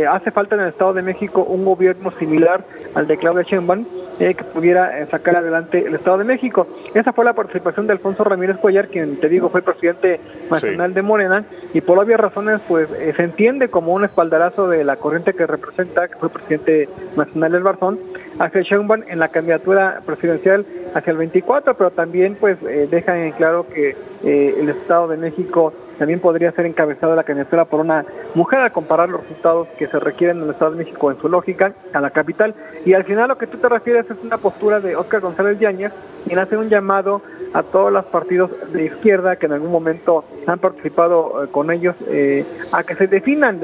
hace falta en el Estado de México un gobierno similar al de Claudia Sheinbaum, que pudiera sacar adelante el Estado de México. Esa fue la participación de Alfonso Ramírez Cuellar, quien, te digo, fue presidente nacional de Morena, y por obvias razones pues se entiende como un espaldarazo de la corriente que representa, que fue presidente nacional del Barzón, hacia Sheinbaum en la candidatura presidencial hacia el 24, pero también pues deja en claro que el Estado de México también podría ser encabezado la candidatura por una mujer, al comparar los resultados que se requieren en el Estado de México en su lógica a la capital. Y al final lo que tú te refieres es una postura de Óscar González Yáñez, quien hace un llamado a todos los partidos de izquierda que en algún momento han participado con ellos a que se definan,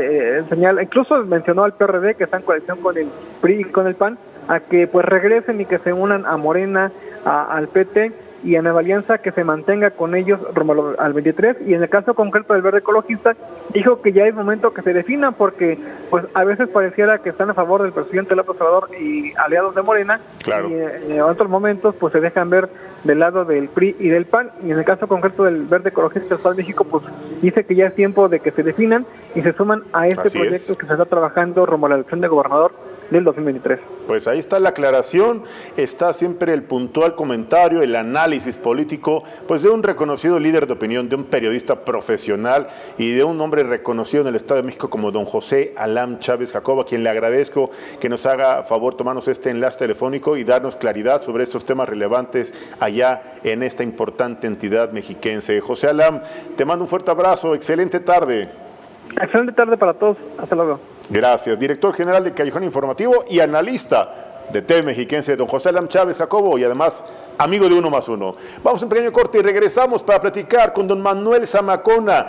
señal, incluso mencionó al PRD, que está en coalición con el PRI y con el PAN, a que pues regresen y que se unan a Morena, al PT y a Nueva Alianza, que se mantenga con ellos rumbo al 23, y en el caso concreto del Verde Ecologista, dijo que ya es momento que se definan, porque pues a veces pareciera que están a favor del presidente López Obrador y aliados de Morena, claro, y en otros momentos pues se dejan ver del lado del PRI y del PAN, y en el caso concreto del Verde Ecologista del Estado de México, pues dice que ya es tiempo de que se definan y se suman a este proyecto que se está trabajando rumbo a la elección de gobernador del 2023. Pues ahí está la aclaración, está siempre el puntual comentario, el análisis político, pues de un reconocido líder de opinión, de un periodista profesional y de un hombre reconocido en el Estado de México como don José Alam Chávez Jacobo, a quien le agradezco que nos haga favor tomarnos este enlace telefónico y darnos claridad sobre estos temas relevantes allá en esta importante entidad mexiquense. José Alam, te mando un fuerte abrazo, excelente tarde. Excelente tarde para todos, hasta luego. Gracias. Director general de Callejón Informativo y analista de TV Mexiquense, don José Alam Chávez Jacobo, y además amigo de Uno más Uno. Vamos a un pequeño corte y regresamos para platicar con don Manuel Zamacona,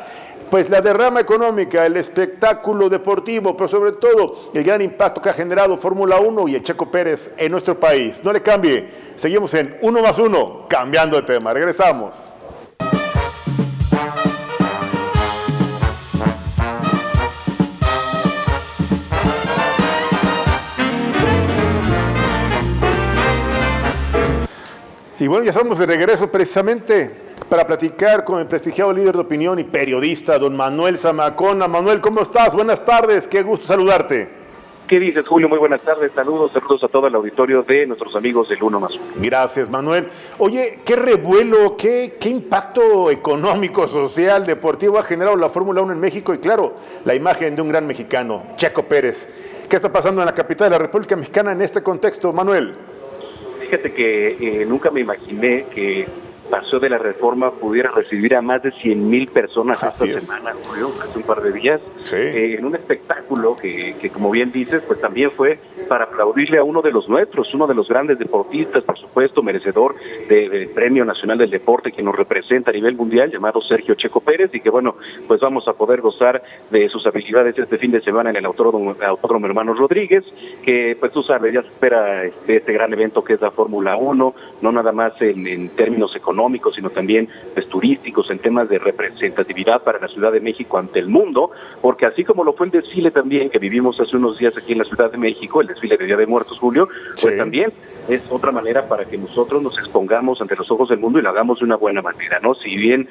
pues la derrama económica, el espectáculo deportivo, pero sobre todo el gran impacto que ha generado Fórmula 1 y el Checo Pérez en nuestro país. No le cambie, seguimos en Uno más Uno, cambiando de tema. Regresamos. Y bueno, ya estamos de regreso precisamente para platicar con el prestigiado líder de opinión y periodista, don Manuel Zamacona. Manuel, ¿cómo estás? Buenas tardes, qué gusto saludarte. ¿Qué dices, Julio? Muy buenas tardes, saludos a todo el auditorio de nuestros amigos del Uno más Uno. Gracias, Manuel. Oye, qué revuelo, qué impacto económico, social, deportivo ha generado la Fórmula 1 en México y claro, la imagen de un gran mexicano, Checo Pérez. ¿Qué está pasando en la capital de la República Mexicana en este contexto, Manuel? Fíjate que nunca me imaginé que Paseo de la Reforma pudiera recibir a más de 100,000 personas esta semana, Julio, hace un par de días, en un espectáculo que, como bien dices, pues también fue para aplaudirle a uno de los nuestros, uno de los grandes deportistas, por supuesto, merecedor del Premio Nacional del Deporte, que nos representa a nivel mundial, llamado Sergio Checo Pérez, y que bueno, pues vamos a poder gozar de sus habilidades este fin de semana en el Autódromo Hermanos Rodríguez, que pues tú sabes, ya se espera este gran evento que es la Fórmula 1, no nada más en términos económicos, sino también pues turísticos, en temas de representatividad para la Ciudad de México ante el mundo, porque así como lo fue el desfile también que vivimos hace unos días aquí en la Ciudad de México, el desfile de Día de Muertos, Julio, pues también es otra manera para que nosotros nos expongamos ante los ojos del mundo y lo hagamos de una buena manera, ¿no? Si bien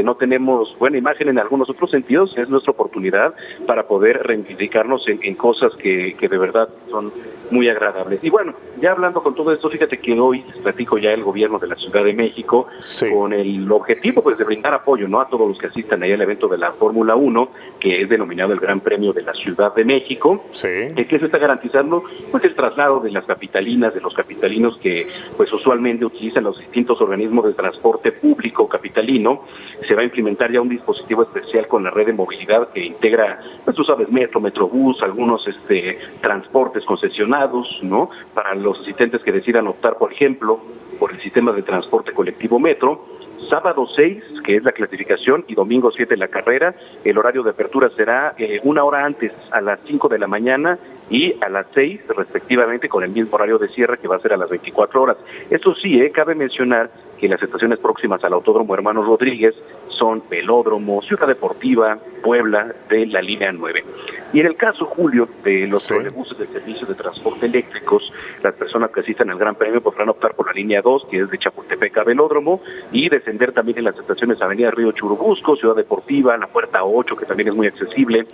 no tenemos buena imagen en algunos otros sentidos, es nuestra oportunidad para poder reivindicarnos en cosas que de verdad son muy agradables. Y bueno, ya hablando con todo esto, fíjate que hoy les platico ya el gobierno de la Ciudad de México con el objetivo pues de brindar apoyo, ¿no?, a todos los que asistan ahí al evento de la Fórmula 1, que es denominado el Gran Premio de la Ciudad de México, que se está garantizando pues el traslado de las capitalinas, de los capitalinos que pues usualmente utilizan los distintos organismos de transporte público capitalino. Se va a implementar ya un dispositivo especial con la red de movilidad que integra, pues tú sabes, metro, metrobús, algunos transportes concesionados, ¿no?, para los asistentes que decidan optar, por ejemplo, por el sistema de transporte colectivo metro. Sábado 6, que es la clasificación, y domingo 7 la carrera. El horario de apertura será una hora antes, a las 5 de la mañana, y a las 6, respectivamente, con el mismo horario de cierre, que va a ser a las 24 horas. Esto sí, cabe mencionar que las estaciones próximas al Autódromo Hermanos Rodríguez son Velódromo, Ciudad Deportiva, Puebla, de la línea 9. Y en el caso, Julio, de los trolebuses del servicio de transporte eléctricos, las personas que asistan al Gran Premio podrán optar por la línea 2, que es de Chapultepec a Velódromo, y descender también en las estaciones Avenida Río Churubusco, Ciudad Deportiva, la Puerta 8, que también es muy accesible.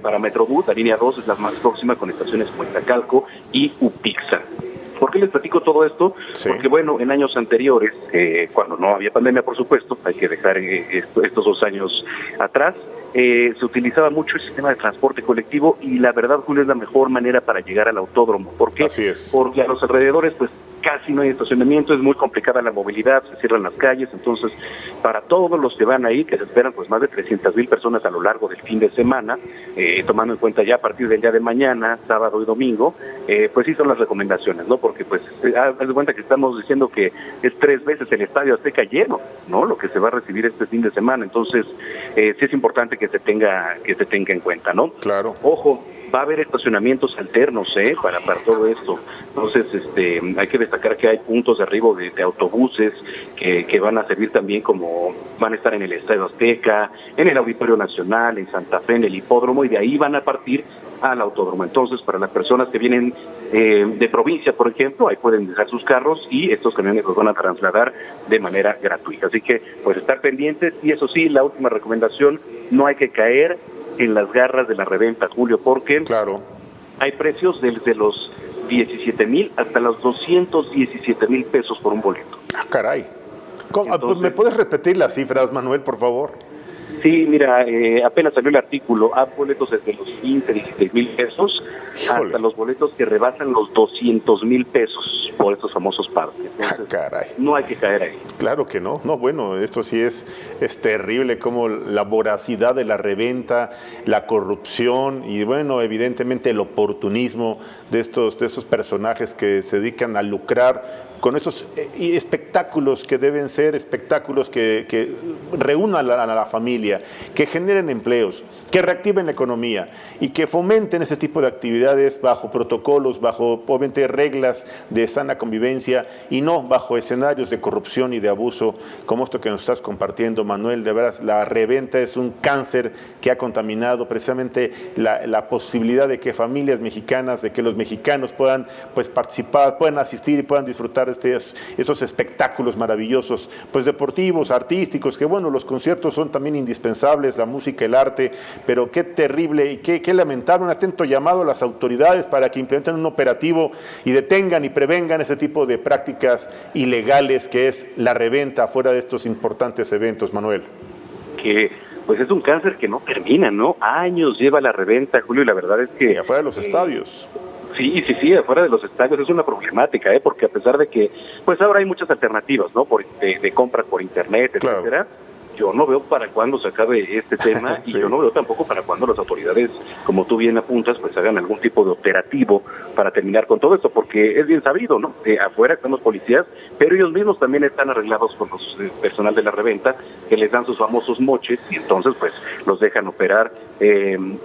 Para Metrobús, la línea 2 es la más próxima, con estaciones como Iztacalco y Upixa. ¿Por qué les platico todo esto? Porque, bueno, en años anteriores, cuando no había pandemia, por supuesto, hay que dejar estos 2 años atrás, se utilizaba mucho el sistema de transporte colectivo, y la verdad, Julio, es la mejor manera para llegar al autódromo. ¿Por qué? Porque a los alrededores, pues, casi no hay estacionamiento, es muy complicada la movilidad, se cierran las calles. Entonces, para todos los que van ahí, que se esperan pues más de 300,000 personas a lo largo del fin de semana, tomando en cuenta ya a partir del día de mañana, sábado y domingo, pues sí son las recomendaciones, ¿no? Porque pues haz de cuenta que estamos diciendo que es 3 veces el Estadio Azteca lleno, ¿no?, lo que se va a recibir este fin de semana. Entonces, sí es importante que se tenga en cuenta, ¿no? Claro. Ojo, va a haber estacionamientos alternos para todo esto. Entonces, hay que destacar que hay puntos de arribo de autobuses que van a servir también como, van a estar en el Estadio Azteca, en el Auditorio Nacional, en Santa Fe, en el Hipódromo, y de ahí van a partir al autódromo. Entonces, para las personas que vienen de provincia, por ejemplo, ahí pueden dejar sus carros y estos camiones los van a trasladar de manera gratuita. Así que, pues, estar pendientes. Y eso sí, la última recomendación, no hay que caer en las garras de la reventa, Julio, porque hay precios desde los 17,000 hasta los 217,000 pesos por un boleto. Ah, caray. Entonces, ¿me puedes repetir las cifras, Manuel, por favor? Sí, mira, apenas salió el artículo. Hay boletos desde los 15, 16,000 pesos hasta los boletos que rebasan los 200,000 pesos por estos famosos parques. Entonces, caray. No hay que caer ahí. Claro que no. No, bueno, esto sí es terrible, como la voracidad de la reventa, la corrupción y, bueno, evidentemente el oportunismo de estos personajes que se dedican a lucrar con esos espectáculos que deben ser espectáculos que reúnan a la familia, que generen empleos, que reactiven la economía y que fomenten ese tipo de actividades bajo protocolos, bajo, obviamente, reglas de sana convivencia y no bajo escenarios de corrupción y de abuso como esto que nos estás compartiendo, Manuel. De veras, la reventa es un cáncer que ha contaminado precisamente la posibilidad de que familias mexicanas, de que los mexicanos puedan pues participar, puedan asistir y puedan disfrutar esos espectáculos maravillosos, pues deportivos, artísticos, que bueno, los conciertos son también indispensables, la música, el arte, pero qué terrible y qué lamentable. Un atento llamado a las autoridades para que implementen un operativo y detengan y prevengan ese tipo de prácticas ilegales que es la reventa fuera de estos importantes eventos, Manuel. Que pues es un cáncer que no termina, ¿no? Años lleva la reventa, Julio, y la verdad es que... Y afuera de los estadios. Sí, afuera de los estadios es una problemática, porque a pesar de que, pues ahora hay muchas alternativas, ¿no? De compras por internet, etcétera. Yo no veo para cuándo se acabe este tema y yo no veo tampoco para cuándo las autoridades, como tú bien apuntas, pues hagan algún tipo de operativo para terminar con todo esto, porque es bien sabido, ¿no? Afuera están los policías, pero ellos mismos también están arreglados con los personal de la reventa, que les dan sus famosos moches y entonces pues los dejan operar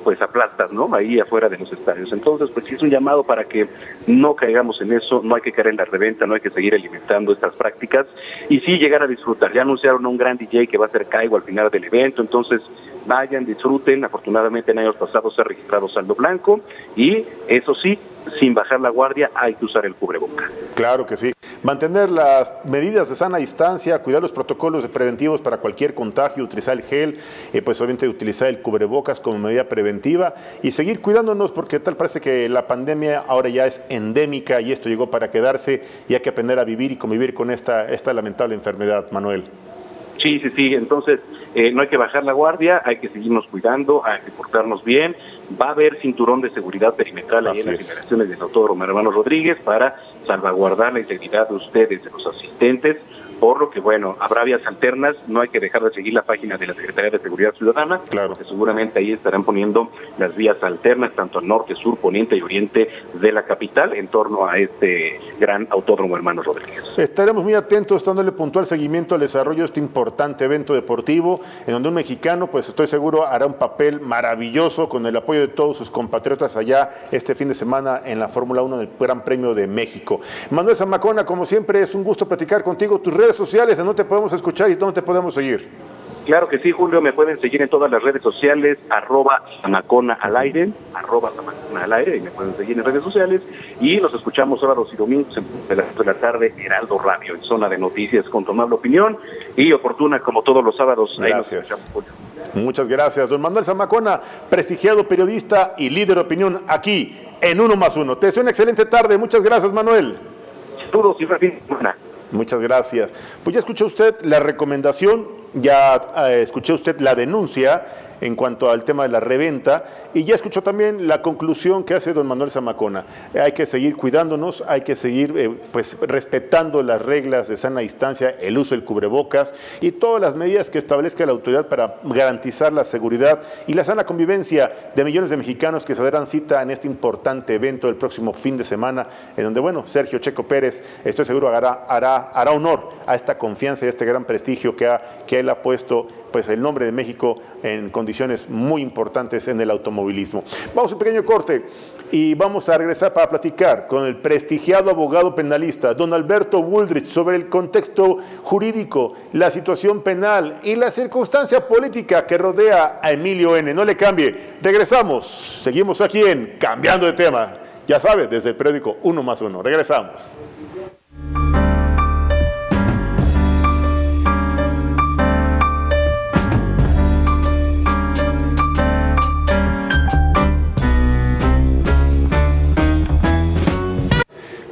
pues a plastas, ¿no? Ahí afuera de los estadios. Entonces pues sí es un llamado para que no caigamos en eso, no hay que caer en la reventa, no hay que seguir alimentando estas prácticas y sí llegar a disfrutar. Ya anunciaron a un gran DJ que va a ser Caigo al final del evento, entonces vayan, disfruten. Afortunadamente en años pasados se ha registrado saldo blanco y eso sí, sin bajar la guardia hay que usar el cubreboca. Claro que sí. mantener las medidas de sana distancia, cuidar los protocolos preventivos para cualquier contagio, utilizar el gel, pues obviamente utilizar el cubrebocas como medida preventiva y seguir cuidándonos porque tal parece que la pandemia ahora ya es endémica y esto llegó para quedarse y hay que aprender a vivir y convivir con esta lamentable enfermedad, Manuel. Sí, entonces no hay que bajar la guardia, hay que seguirnos cuidando, hay que portarnos bien. Va a haber cinturón de seguridad perimetral ahí en las instalaciones del Autódromo Hermanos Rodríguez para salvaguardar la integridad de ustedes, de los asistentes, por lo que, bueno, habrá vías alternas, no hay que dejar de seguir la página de la Secretaría de Seguridad Ciudadana, porque seguramente ahí estarán poniendo las vías alternas, tanto al norte, sur, poniente y oriente de la capital, en torno a este gran Autódromo Hermanos Rodríguez. Estaremos muy atentos, dándole puntual seguimiento al desarrollo de este importante evento deportivo, en donde un mexicano, pues estoy seguro, hará un papel maravilloso con el apoyo de todos sus compatriotas allá este fin de semana en la Fórmula 1 del Gran Premio de México. Manuel Zamacona, como siempre, es un gusto platicar contigo. Tus redes sociales, ¿en dónde te podemos escuchar y dónde te podemos seguir? Claro que sí, Julio, me pueden seguir en todas las redes sociales, @Zamacona al aire, @Zamacona al aire, y me pueden seguir en redes sociales, y nos escuchamos sábados y domingos de las 2 de la tarde, Heraldo Radio, en zona de noticias con tomable opinión y oportuna, como todos los sábados. Gracias. Muchas gracias, don Manuel Zamacona, prestigiado periodista y líder de opinión aquí en Uno Más Uno. Te deseo una excelente tarde, muchas gracias, Manuel. Saludos y fin de semana. Muchas gracias. Pues ya escuchó usted la recomendación, ya escuchó usted la denuncia en cuanto al tema de la reventa y ya escuchó también la conclusión que hace don Manuel Zamacona. Hay que seguir cuidándonos, hay que seguir pues respetando las reglas de sana distancia, el uso del cubrebocas y todas las medidas que establezca la autoridad para garantizar la seguridad y la sana convivencia de millones de mexicanos que se darán cita en este importante evento el próximo fin de semana, en donde, bueno, Sergio Checo Pérez, estoy seguro, hará honor a esta confianza y a este gran prestigio que él ha puesto pues el nombre de México en condiciones muy importantes en el automovilismo. Vamos a un pequeño corte y vamos a regresar para platicar con el prestigiado abogado penalista, don Alberto Woodrich, sobre el contexto jurídico, la situación penal y la circunstancia política que rodea a Emilio N. No le cambie, regresamos, seguimos aquí en Cambiando de Tema, ya sabe, desde el periódico Uno Más Uno. Regresamos.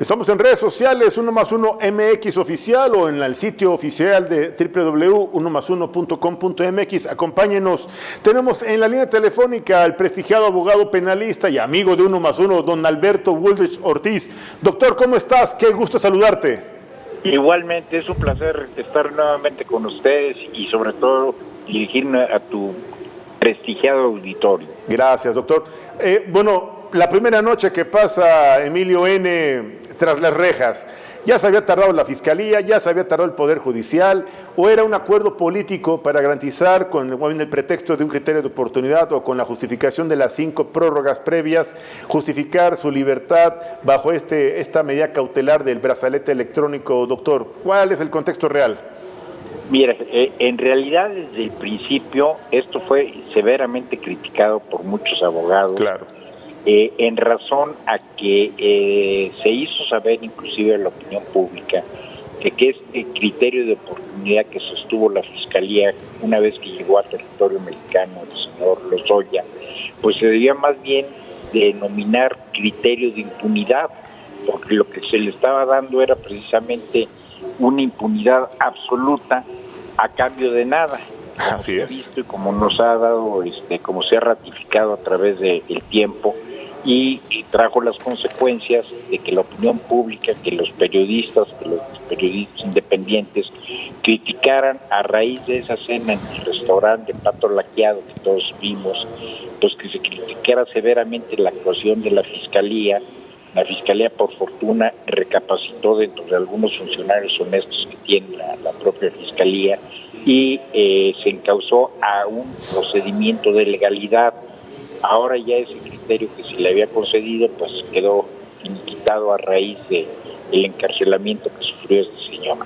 Estamos en redes sociales, Uno Más Uno MX oficial o en el sitio oficial de www.unomasuno.com.mx. Acompáñenos. Tenemos en la línea telefónica al prestigiado abogado penalista y amigo de Uno Más Uno, don Alberto Woodrich Ortiz. Doctor, ¿cómo estás? Qué gusto saludarte. Igualmente, es un placer estar nuevamente con ustedes y sobre todo dirigirme a tu prestigiado auditorio. Gracias, doctor. Bueno, la primera noche que pasa Emilio N. tras las rejas, ¿ya se había tardado la Fiscalía, ya se había tardado el Poder Judicial, o era un acuerdo político para garantizar, con el pretexto de un criterio de oportunidad o con la justificación de las 5 prórrogas previas, justificar su libertad bajo esta medida cautelar del brazalete electrónico, doctor? ¿Cuál es el contexto real? Mira, en realidad desde el principio esto fue severamente criticado por muchos abogados. Claro. En razón a que se hizo saber inclusive a la opinión pública que este criterio de oportunidad que sostuvo la Fiscalía una vez que llegó a territorio mexicano el señor Lozoya, pues se debía más bien denominar criterio de impunidad, porque lo que se le estaba dando era precisamente una impunidad absoluta a cambio de nada. Así es. Visto y como nos ha dado, como se ha ratificado a través del tiempo, y trajo las consecuencias de que la opinión pública, que los periodistas independientes criticaran a raíz de esa cena en el restaurante Pato Laqueado que todos vimos, pues que se criticara severamente la actuación de la Fiscalía. La Fiscalía, por fortuna, recapacitó dentro de algunos funcionarios honestos que tiene la propia Fiscalía y se encauzó a un procedimiento de legalidad. Ahora ya ese criterio que se le había concedido pues quedó finiquitado a raíz del encarcelamiento que sufrió este señor.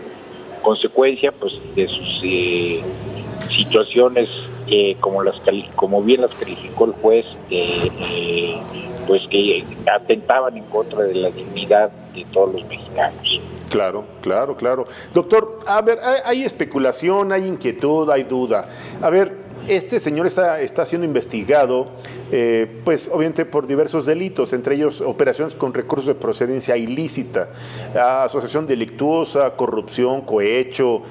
Consecuencia pues de sus situaciones como bien las calificó el juez, pues que atentaban en contra de la dignidad de todos los mexicanos. Claro. Doctor, a ver, hay especulación, hay inquietud, hay duda. A ver, este señor está siendo investigado, pues obviamente por diversos delitos, entre ellos operaciones con recursos de procedencia ilícita, asociación delictuosa, corrupción, cohecho.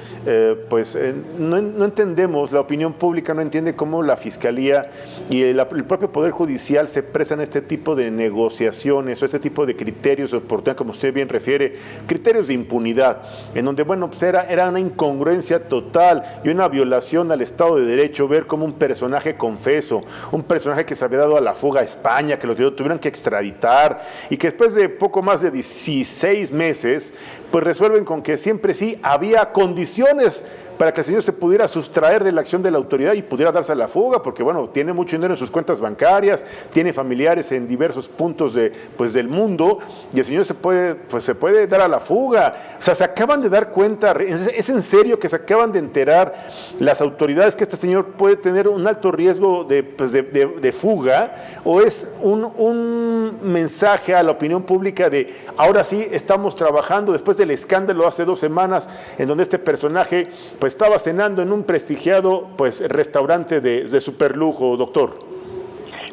No entendemos, la opinión pública no entiende cómo la Fiscalía y el propio Poder Judicial se prestan a este tipo de negociaciones o este tipo de criterios de oportunidad, como usted bien refiere, criterios de impunidad, en donde, bueno, pues era una incongruencia total y una violación al Estado de Derecho ver como un personaje confeso, un personaje que se había dado a la fuga a España, que lo tuvieron que extraditar y que después de poco más de 16 meses, pues resuelven con que siempre sí había condiciones para que el señor se pudiera sustraer de la acción de la autoridad y pudiera darse a la fuga, porque bueno, tiene mucho dinero en sus cuentas bancarias, tiene familiares en diversos puntos del mundo, y el señor se puede dar a la fuga. O sea, se acaban de dar cuenta, ¿es en serio que se acaban de enterar las autoridades que este señor puede tener un alto riesgo de fuga? ¿O es un mensaje a la opinión pública de ahora sí estamos trabajando después del escándalo hace 2 semanas en donde este personaje pues estaba cenando en un prestigiado restaurante de superlujo, doctor?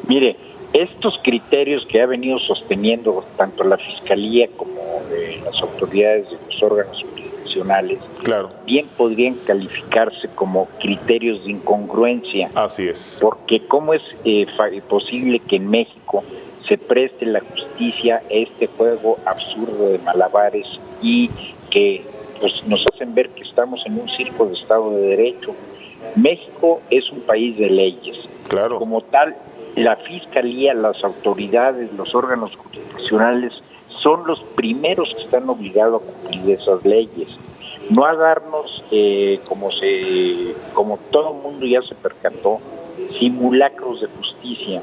Mire, estos criterios que ha venido sosteniendo tanto la Fiscalía como las autoridades de los órganos jurisdiccionales, claro, bien podrían calificarse como criterios de incongruencia. Así es. Porque ¿cómo es posible que en México se preste la justicia a este juego absurdo de malabares y que pues nos hacen ver que estamos en un circo de Estado de Derecho? México es un país de leyes. Claro. Como tal, la Fiscalía, las autoridades, los órganos jurisdiccionales son los primeros que están obligados a cumplir esas leyes. No a darnos, como todo el mundo ya se percató, simulacros de justicia.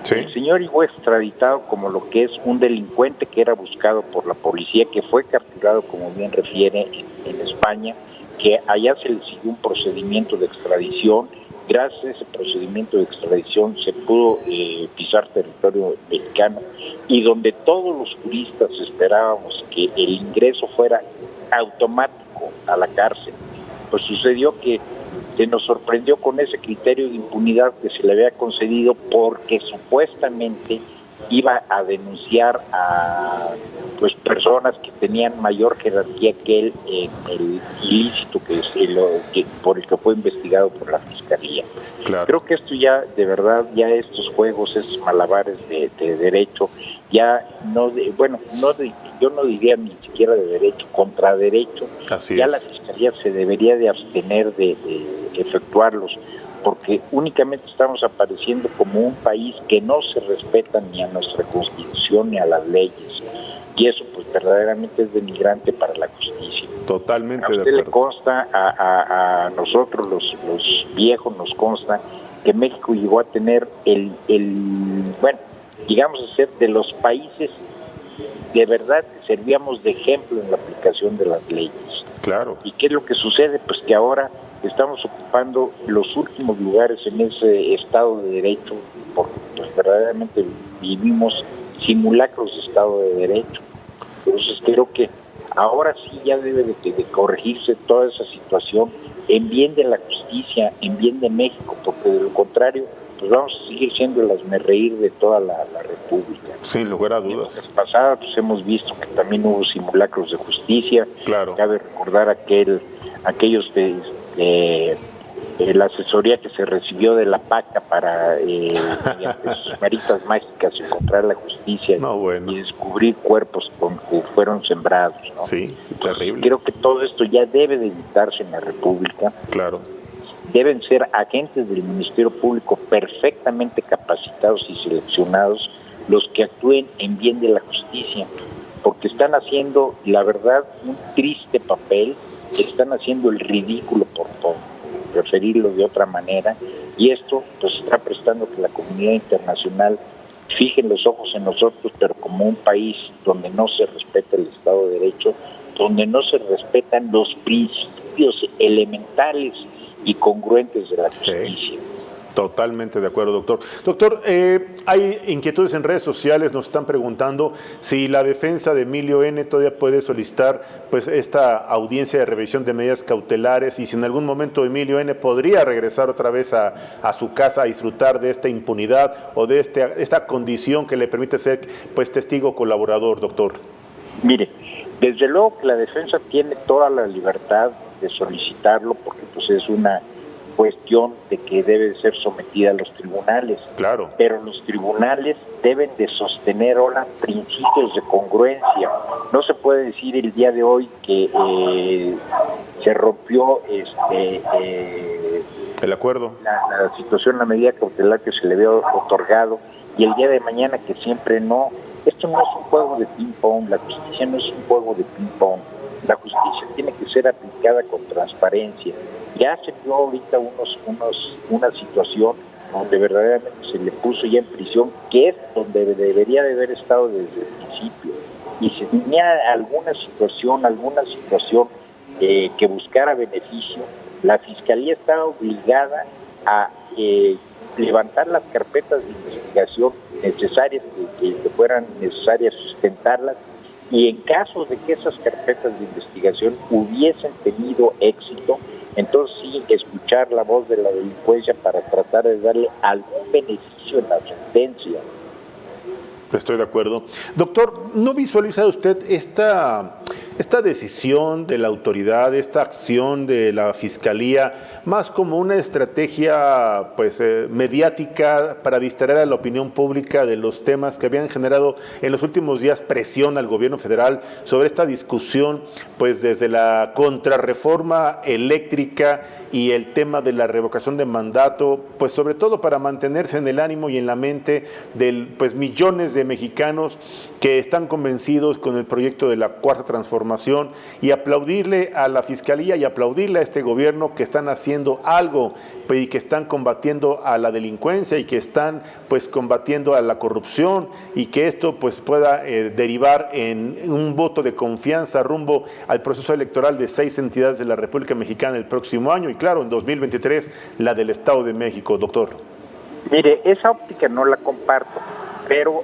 Sí. El señor fue extraditado como lo que es un delincuente que era buscado por la policía, que fue capturado, como bien refiere, en España, que allá se le siguió un procedimiento de extradición. Gracias a ese procedimiento de extradición se pudo pisar territorio mexicano, y donde todos los juristas esperábamos que el ingreso fuera automático a la cárcel, pues sucedió que se nos sorprendió con ese criterio de impunidad que se le había concedido porque supuestamente iba a denunciar a personas que tenían mayor jerarquía que él en el ilícito por el que fue investigado por la Fiscalía. Claro. Creo que esto ya, de verdad, ya estos juegos, esos malabares de derecho, ya yo no diría ni siquiera de derecho, contra derecho. Así ya es. La Fiscalía se debería de abstener de efectuarlos, porque únicamente estamos apareciendo como un país que no se respeta ni a nuestra Constitución ni a las leyes, y eso pues verdaderamente es denigrante para la justicia. Totalmente a de usted acuerdo. le consta, a nosotros los viejos nos consta que México llegó a tener digamos a ser de los países de verdad que servíamos de ejemplo en la aplicación de las leyes. Claro. ¿Y qué es lo que sucede? Pues que ahora estamos ocupando los últimos lugares en ese Estado de Derecho, porque pues verdaderamente vivimos simulacros de Estado de Derecho. Entonces creo que ahora sí ya debe de corregirse toda esa situación en bien de la justicia, en bien de México, porque de lo contrario pues vamos a seguir siendo el hazmerreír de toda la República. Sin lugar a dudas. En la pasada pues hemos visto que también hubo simulacros de justicia. Claro. Cabe recordar aquellos de la asesoría que se recibió de la PACA para mediante sus varitas mágicas encontrar la justicia y descubrir cuerpos que fueron sembrados, ¿no? Sí, terrible. Creo que todo esto ya debe de evitarse en la República. Claro. Deben ser agentes del Ministerio Público perfectamente capacitados y seleccionados los que actúen en bien de la justicia, porque están haciendo, la verdad, un triste papel, están haciendo el ridículo, por referirlo de otra manera, y esto pues está prestando que la comunidad internacional fije los ojos en nosotros, pero como un país donde no se respeta el Estado de Derecho, donde no se respetan los principios elementales y congruentes de la justicia. Totalmente de acuerdo, doctor. Doctor, hay inquietudes en redes sociales, nos están preguntando si la defensa de Emilio N. todavía puede solicitar pues esta audiencia de revisión de medidas cautelares y si en algún momento Emilio N. podría regresar otra vez a su casa a disfrutar de esta impunidad o de esta condición que le permite ser pues testigo colaborador, doctor. Mire, desde luego que la defensa tiene toda la libertad de solicitarlo porque pues es una cuestión de que debe ser sometida a los tribunales. Claro. Pero los tribunales deben de sostener ahora principios de congruencia. No se puede decir el día de hoy que se rompió el acuerdo, la situación, la medida cautelar que se le había otorgado, y el día de mañana que siempre no. Esto no es un juego de ping-pong, la justicia no es un juego de ping-pong. La justicia tiene que ser aplicada con transparencia. Ya se vio ahorita una situación donde verdaderamente se le puso ya en prisión, que es donde debería de haber estado desde el principio. Y si tenía alguna situación que buscara beneficio, la Fiscalía estaba obligada a levantar las carpetas de investigación necesarias, que fueran necesarias sustentarlas, y en caso de que esas carpetas de investigación hubiesen tenido éxito, entonces sí, escuchar la voz de la delincuencia para tratar de darle algún beneficio en la sentencia. Estoy de acuerdo. Doctor, ¿no visualiza usted esta decisión de la autoridad, esta acción de la Fiscalía, más como una estrategia pues mediática para distraer a la opinión pública de los temas que habían generado en los últimos días presión al gobierno federal sobre esta discusión, pues desde la contrarreforma eléctrica y el tema de la revocación de mandato, pues sobre todo para mantenerse en el ánimo y en la mente de pues millones de mexicanos que están convencidos con el proyecto de la Cuarta Transformación, y aplaudirle a la Fiscalía y aplaudirle a este gobierno que están haciendo algo y que están combatiendo a la delincuencia y que están pues combatiendo a la corrupción, y que esto pues pueda derivar en un voto de confianza rumbo al proceso electoral de 6 entidades de la República Mexicana el próximo año y claro, en 2023 la del Estado de México, doctor. Mire, esa óptica no la comparto, pero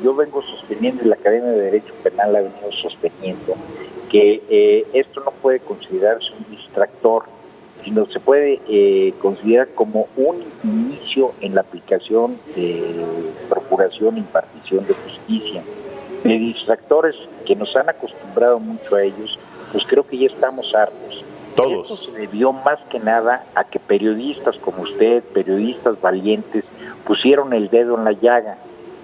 yo vengo sosteniendo, y la Academia de Derecho Penal ha venido sosteniendo, que esto no puede considerarse un distractor, sino se puede considerar como un inicio en la aplicación de procuración e impartición de justicia. De distractores que nos han acostumbrado mucho a ellos, pues creo que ya estamos hartos. Todos. Esto se debió más que nada a que periodistas como usted, periodistas valientes, pusieron el dedo en la llaga,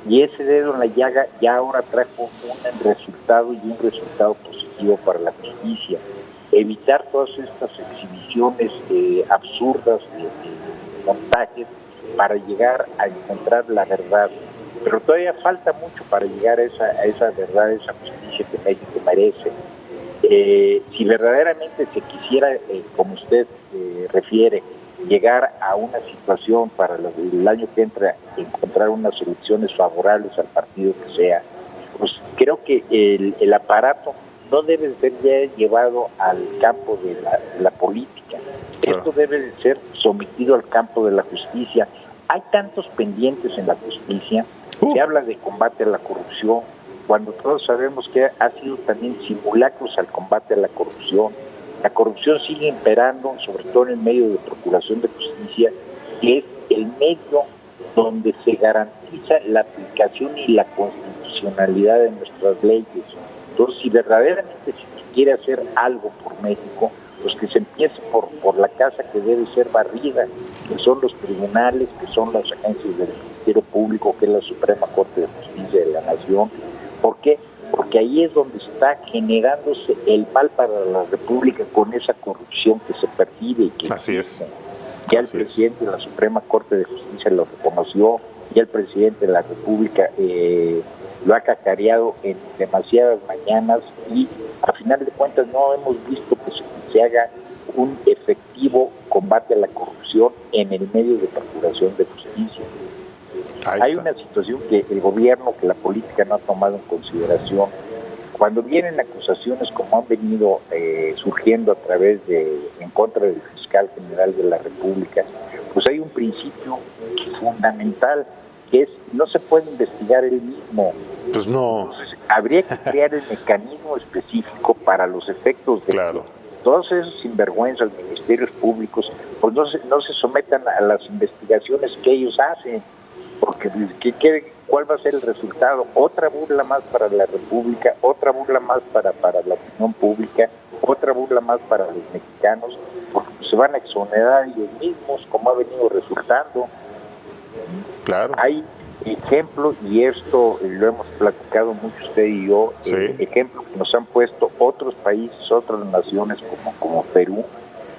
y ese dedo en la llaga ya ahora trajo un resultado, y un resultado positivo para la justicia. Evitar todas estas exhibiciones absurdas de montajes para llegar a encontrar la verdad. Pero todavía falta mucho para llegar a esa verdad, a esa justicia que México merece. Si verdaderamente se quisiera, como usted refiere, llegar a una situación para el año que entra, encontrar unas soluciones favorables al partido que sea, pues creo que el aparato no debe ser ya llevado al campo de la política. Claro. Esto debe de ser sometido al campo de la justicia. Hay tantos pendientes en la justicia. Se habla de combate a la corrupción, cuando todos sabemos que ha sido también simulacros al combate a la corrupción. La corrupción sigue imperando, sobre todo en el medio de procuración de justicia, que es el medio donde se garantiza la aplicación y la constitucionalidad de nuestras leyes. Entonces, si verdaderamente se quiere hacer algo por México, pues que se empiece por la casa que debe ser barrida, que son los tribunales, que son las agencias del Ministerio Público, que es la Suprema Corte de Justicia de la Nación. ¿Por qué? Porque ahí es donde está generándose el mal para la República con esa corrupción que se percibe y que así es. Ya el presidente de la Suprema Corte de Justicia lo reconoció, ya el presidente de la República lo ha cacareado en demasiadas mañanas, y a final de cuentas no hemos visto que se haga un efectivo combate a la corrupción en el medio de procuración de justicia. Hay una situación que el gobierno, que la política no ha tomado en consideración. Cuando vienen acusaciones como han venido surgiendo a través en contra del fiscal general de la República, pues hay un principio fundamental, que es no se puede investigar él mismo. Pues no. Entonces, habría que crear el mecanismo específico para los efectos de claro. todos esos sinvergüenzas ministerios públicos, pues no se sometan a las investigaciones que ellos hacen, porque ¿cuál va a ser el resultado? Otra burla más para la República, otra burla más para la opinión pública, otra burla más para los mexicanos, porque se van a exonerar ellos mismos, como ha venido resultando. Claro. Hay ejemplos, y esto lo hemos platicado mucho usted y yo, sí. Ejemplos que nos han puesto otros países, otras naciones como Perú,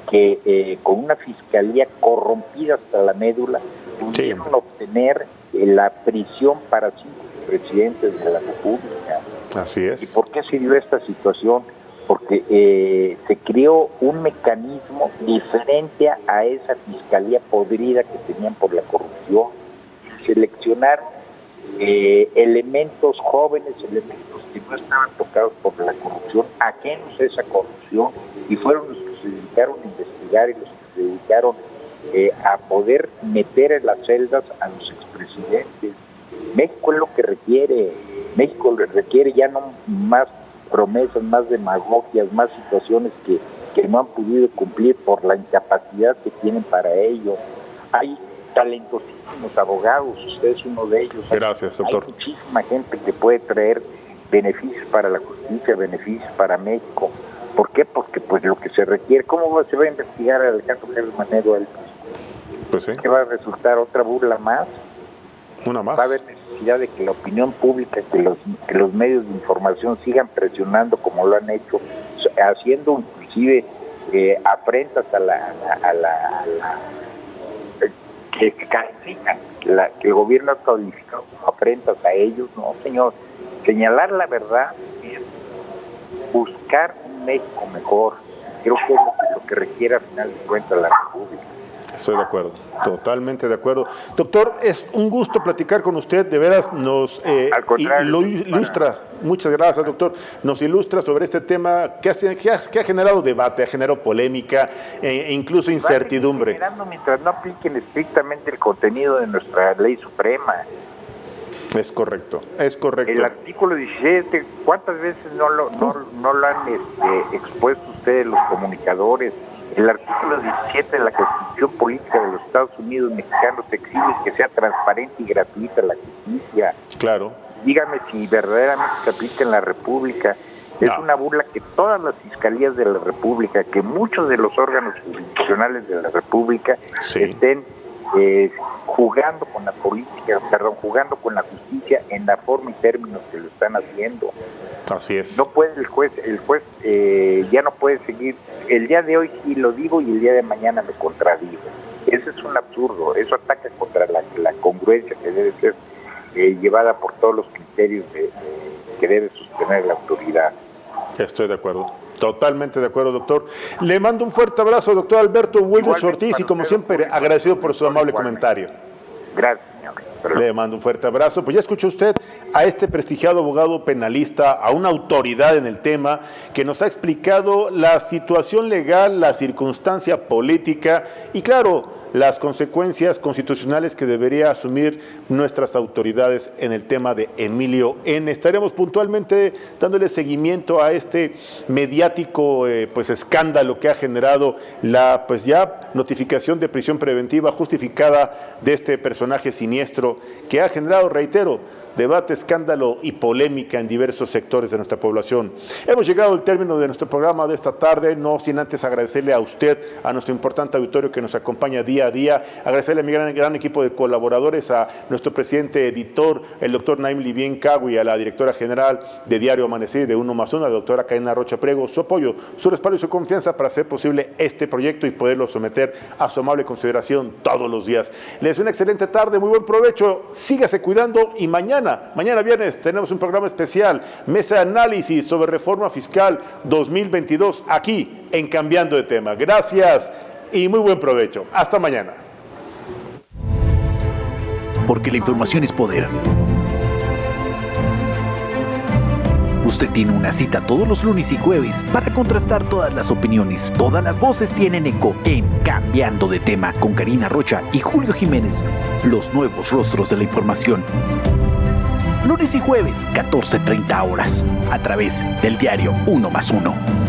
que con una fiscalía corrompida hasta la médula pudieron obtener la prisión para 5 presidentes de la República. Así es. ¿Y por qué se dio esta situación? Porque se creó un mecanismo diferente a esa fiscalía podrida que tenían por la corrupción. Seleccionar elementos jóvenes, elementos que no estaban tocados por la corrupción, ajenos a esa corrupción, y fueron los que se dedicaron a investigar y los que se dedicaron a poder meter en las celdas a los expresidentes. México es lo que requiere. México requiere ya no más promesas, más demagogias, más situaciones que no han podido cumplir por la incapacidad que tienen para ello. Hay talentosísimos abogados, usted es uno de ellos. Gracias, doctor. Hay muchísima gente que puede traer beneficios para la justicia, beneficios para México. ¿Por qué? Porque pues lo que se requiere, ¿cómo se va a investigar a Alejandro Gertz Manero? Pues sí. ¿Qué va a resultar? ¿Otra burla más? Una más. Va a haber necesidad de que la opinión pública, que los medios de información sigan presionando como lo han hecho, haciendo inclusive afrentas a la que califican, que el gobierno ha calificado como afrentas a ellos. No, señor, señalar la verdad es buscar un México mejor. Creo que es lo que requiere al final de cuentas la República. Estoy de acuerdo, totalmente de acuerdo. Doctor, es un gusto platicar con usted, de veras nos ilustra, muchas gracias doctor, nos ilustra sobre este tema que ha generado debate, ha generado polémica e incluso incertidumbre. Mientras no apliquen estrictamente el contenido de nuestra ley suprema. Es correcto, es correcto. El artículo 17, ¿cuántas veces no lo han expuesto ustedes los comunicadores? El artículo 17 de la Constitución Política de los Estados Unidos Mexicanos exige que sea transparente y gratuita la justicia. Claro. Dígame si verdaderamente se aplica en la República. Es una burla que todas las fiscalías de la República, que muchos de los órganos jurisdiccionales de la República estén jugando con la política, jugando con la justicia en la forma y términos que lo están haciendo. Así es. No puede el juez ya no puede seguir. El día de hoy sí lo digo y el día de mañana me contradigo. Eso es un absurdo. Eso ataca contra la congruencia que debe ser llevada por todos los criterios que debe sostener la autoridad. Estoy de acuerdo. Totalmente de acuerdo, doctor. Le mando un fuerte abrazo, doctor Alberto Wilders Ortiz, y como siempre, agradecido por su amable comentario. Gracias, señor. Le mando un fuerte abrazo. Pues ya escuchó usted a este prestigiado abogado penalista, a una autoridad en el tema, que nos ha explicado la situación legal, la circunstancia política y, claro, las consecuencias constitucionales que debería asumir nuestras autoridades en el tema de Emilio N. Estaremos puntualmente dándole seguimiento a este mediático escándalo que ha generado la ya notificación de prisión preventiva justificada de este personaje siniestro que ha generado, reitero, debate, escándalo y polémica en diversos sectores de nuestra población. Hemos llegado al término de nuestro programa de esta tarde, no sin antes agradecerle a usted, a nuestro importante auditorio que nos acompaña día a día, agradecerle a mi gran equipo de colaboradores, a nuestro presidente editor, el doctor Naim Livien Cagui, a la directora general de Diario Amanecer de Uno Más Uno, a la doctora Karina Rocha Priego, su apoyo, su respaldo y su confianza para hacer posible este proyecto y poderlo someter a su amable consideración todos los días. Les deseo una excelente tarde, muy buen provecho, sígase cuidando y mañana viernes tenemos un programa especial, mesa de análisis sobre reforma fiscal 2022 aquí en Cambiando de Tema. Gracias y muy buen provecho. Hasta mañana. Porque la información es poder. Usted tiene una cita todos los lunes y jueves para contrastar todas las opiniones. Todas las voces tienen eco en Cambiando de Tema con Karina Rocha y Julio Jiménez, los nuevos rostros de la información. Lunes y jueves, 14:30 horas, a través del diario 1+1.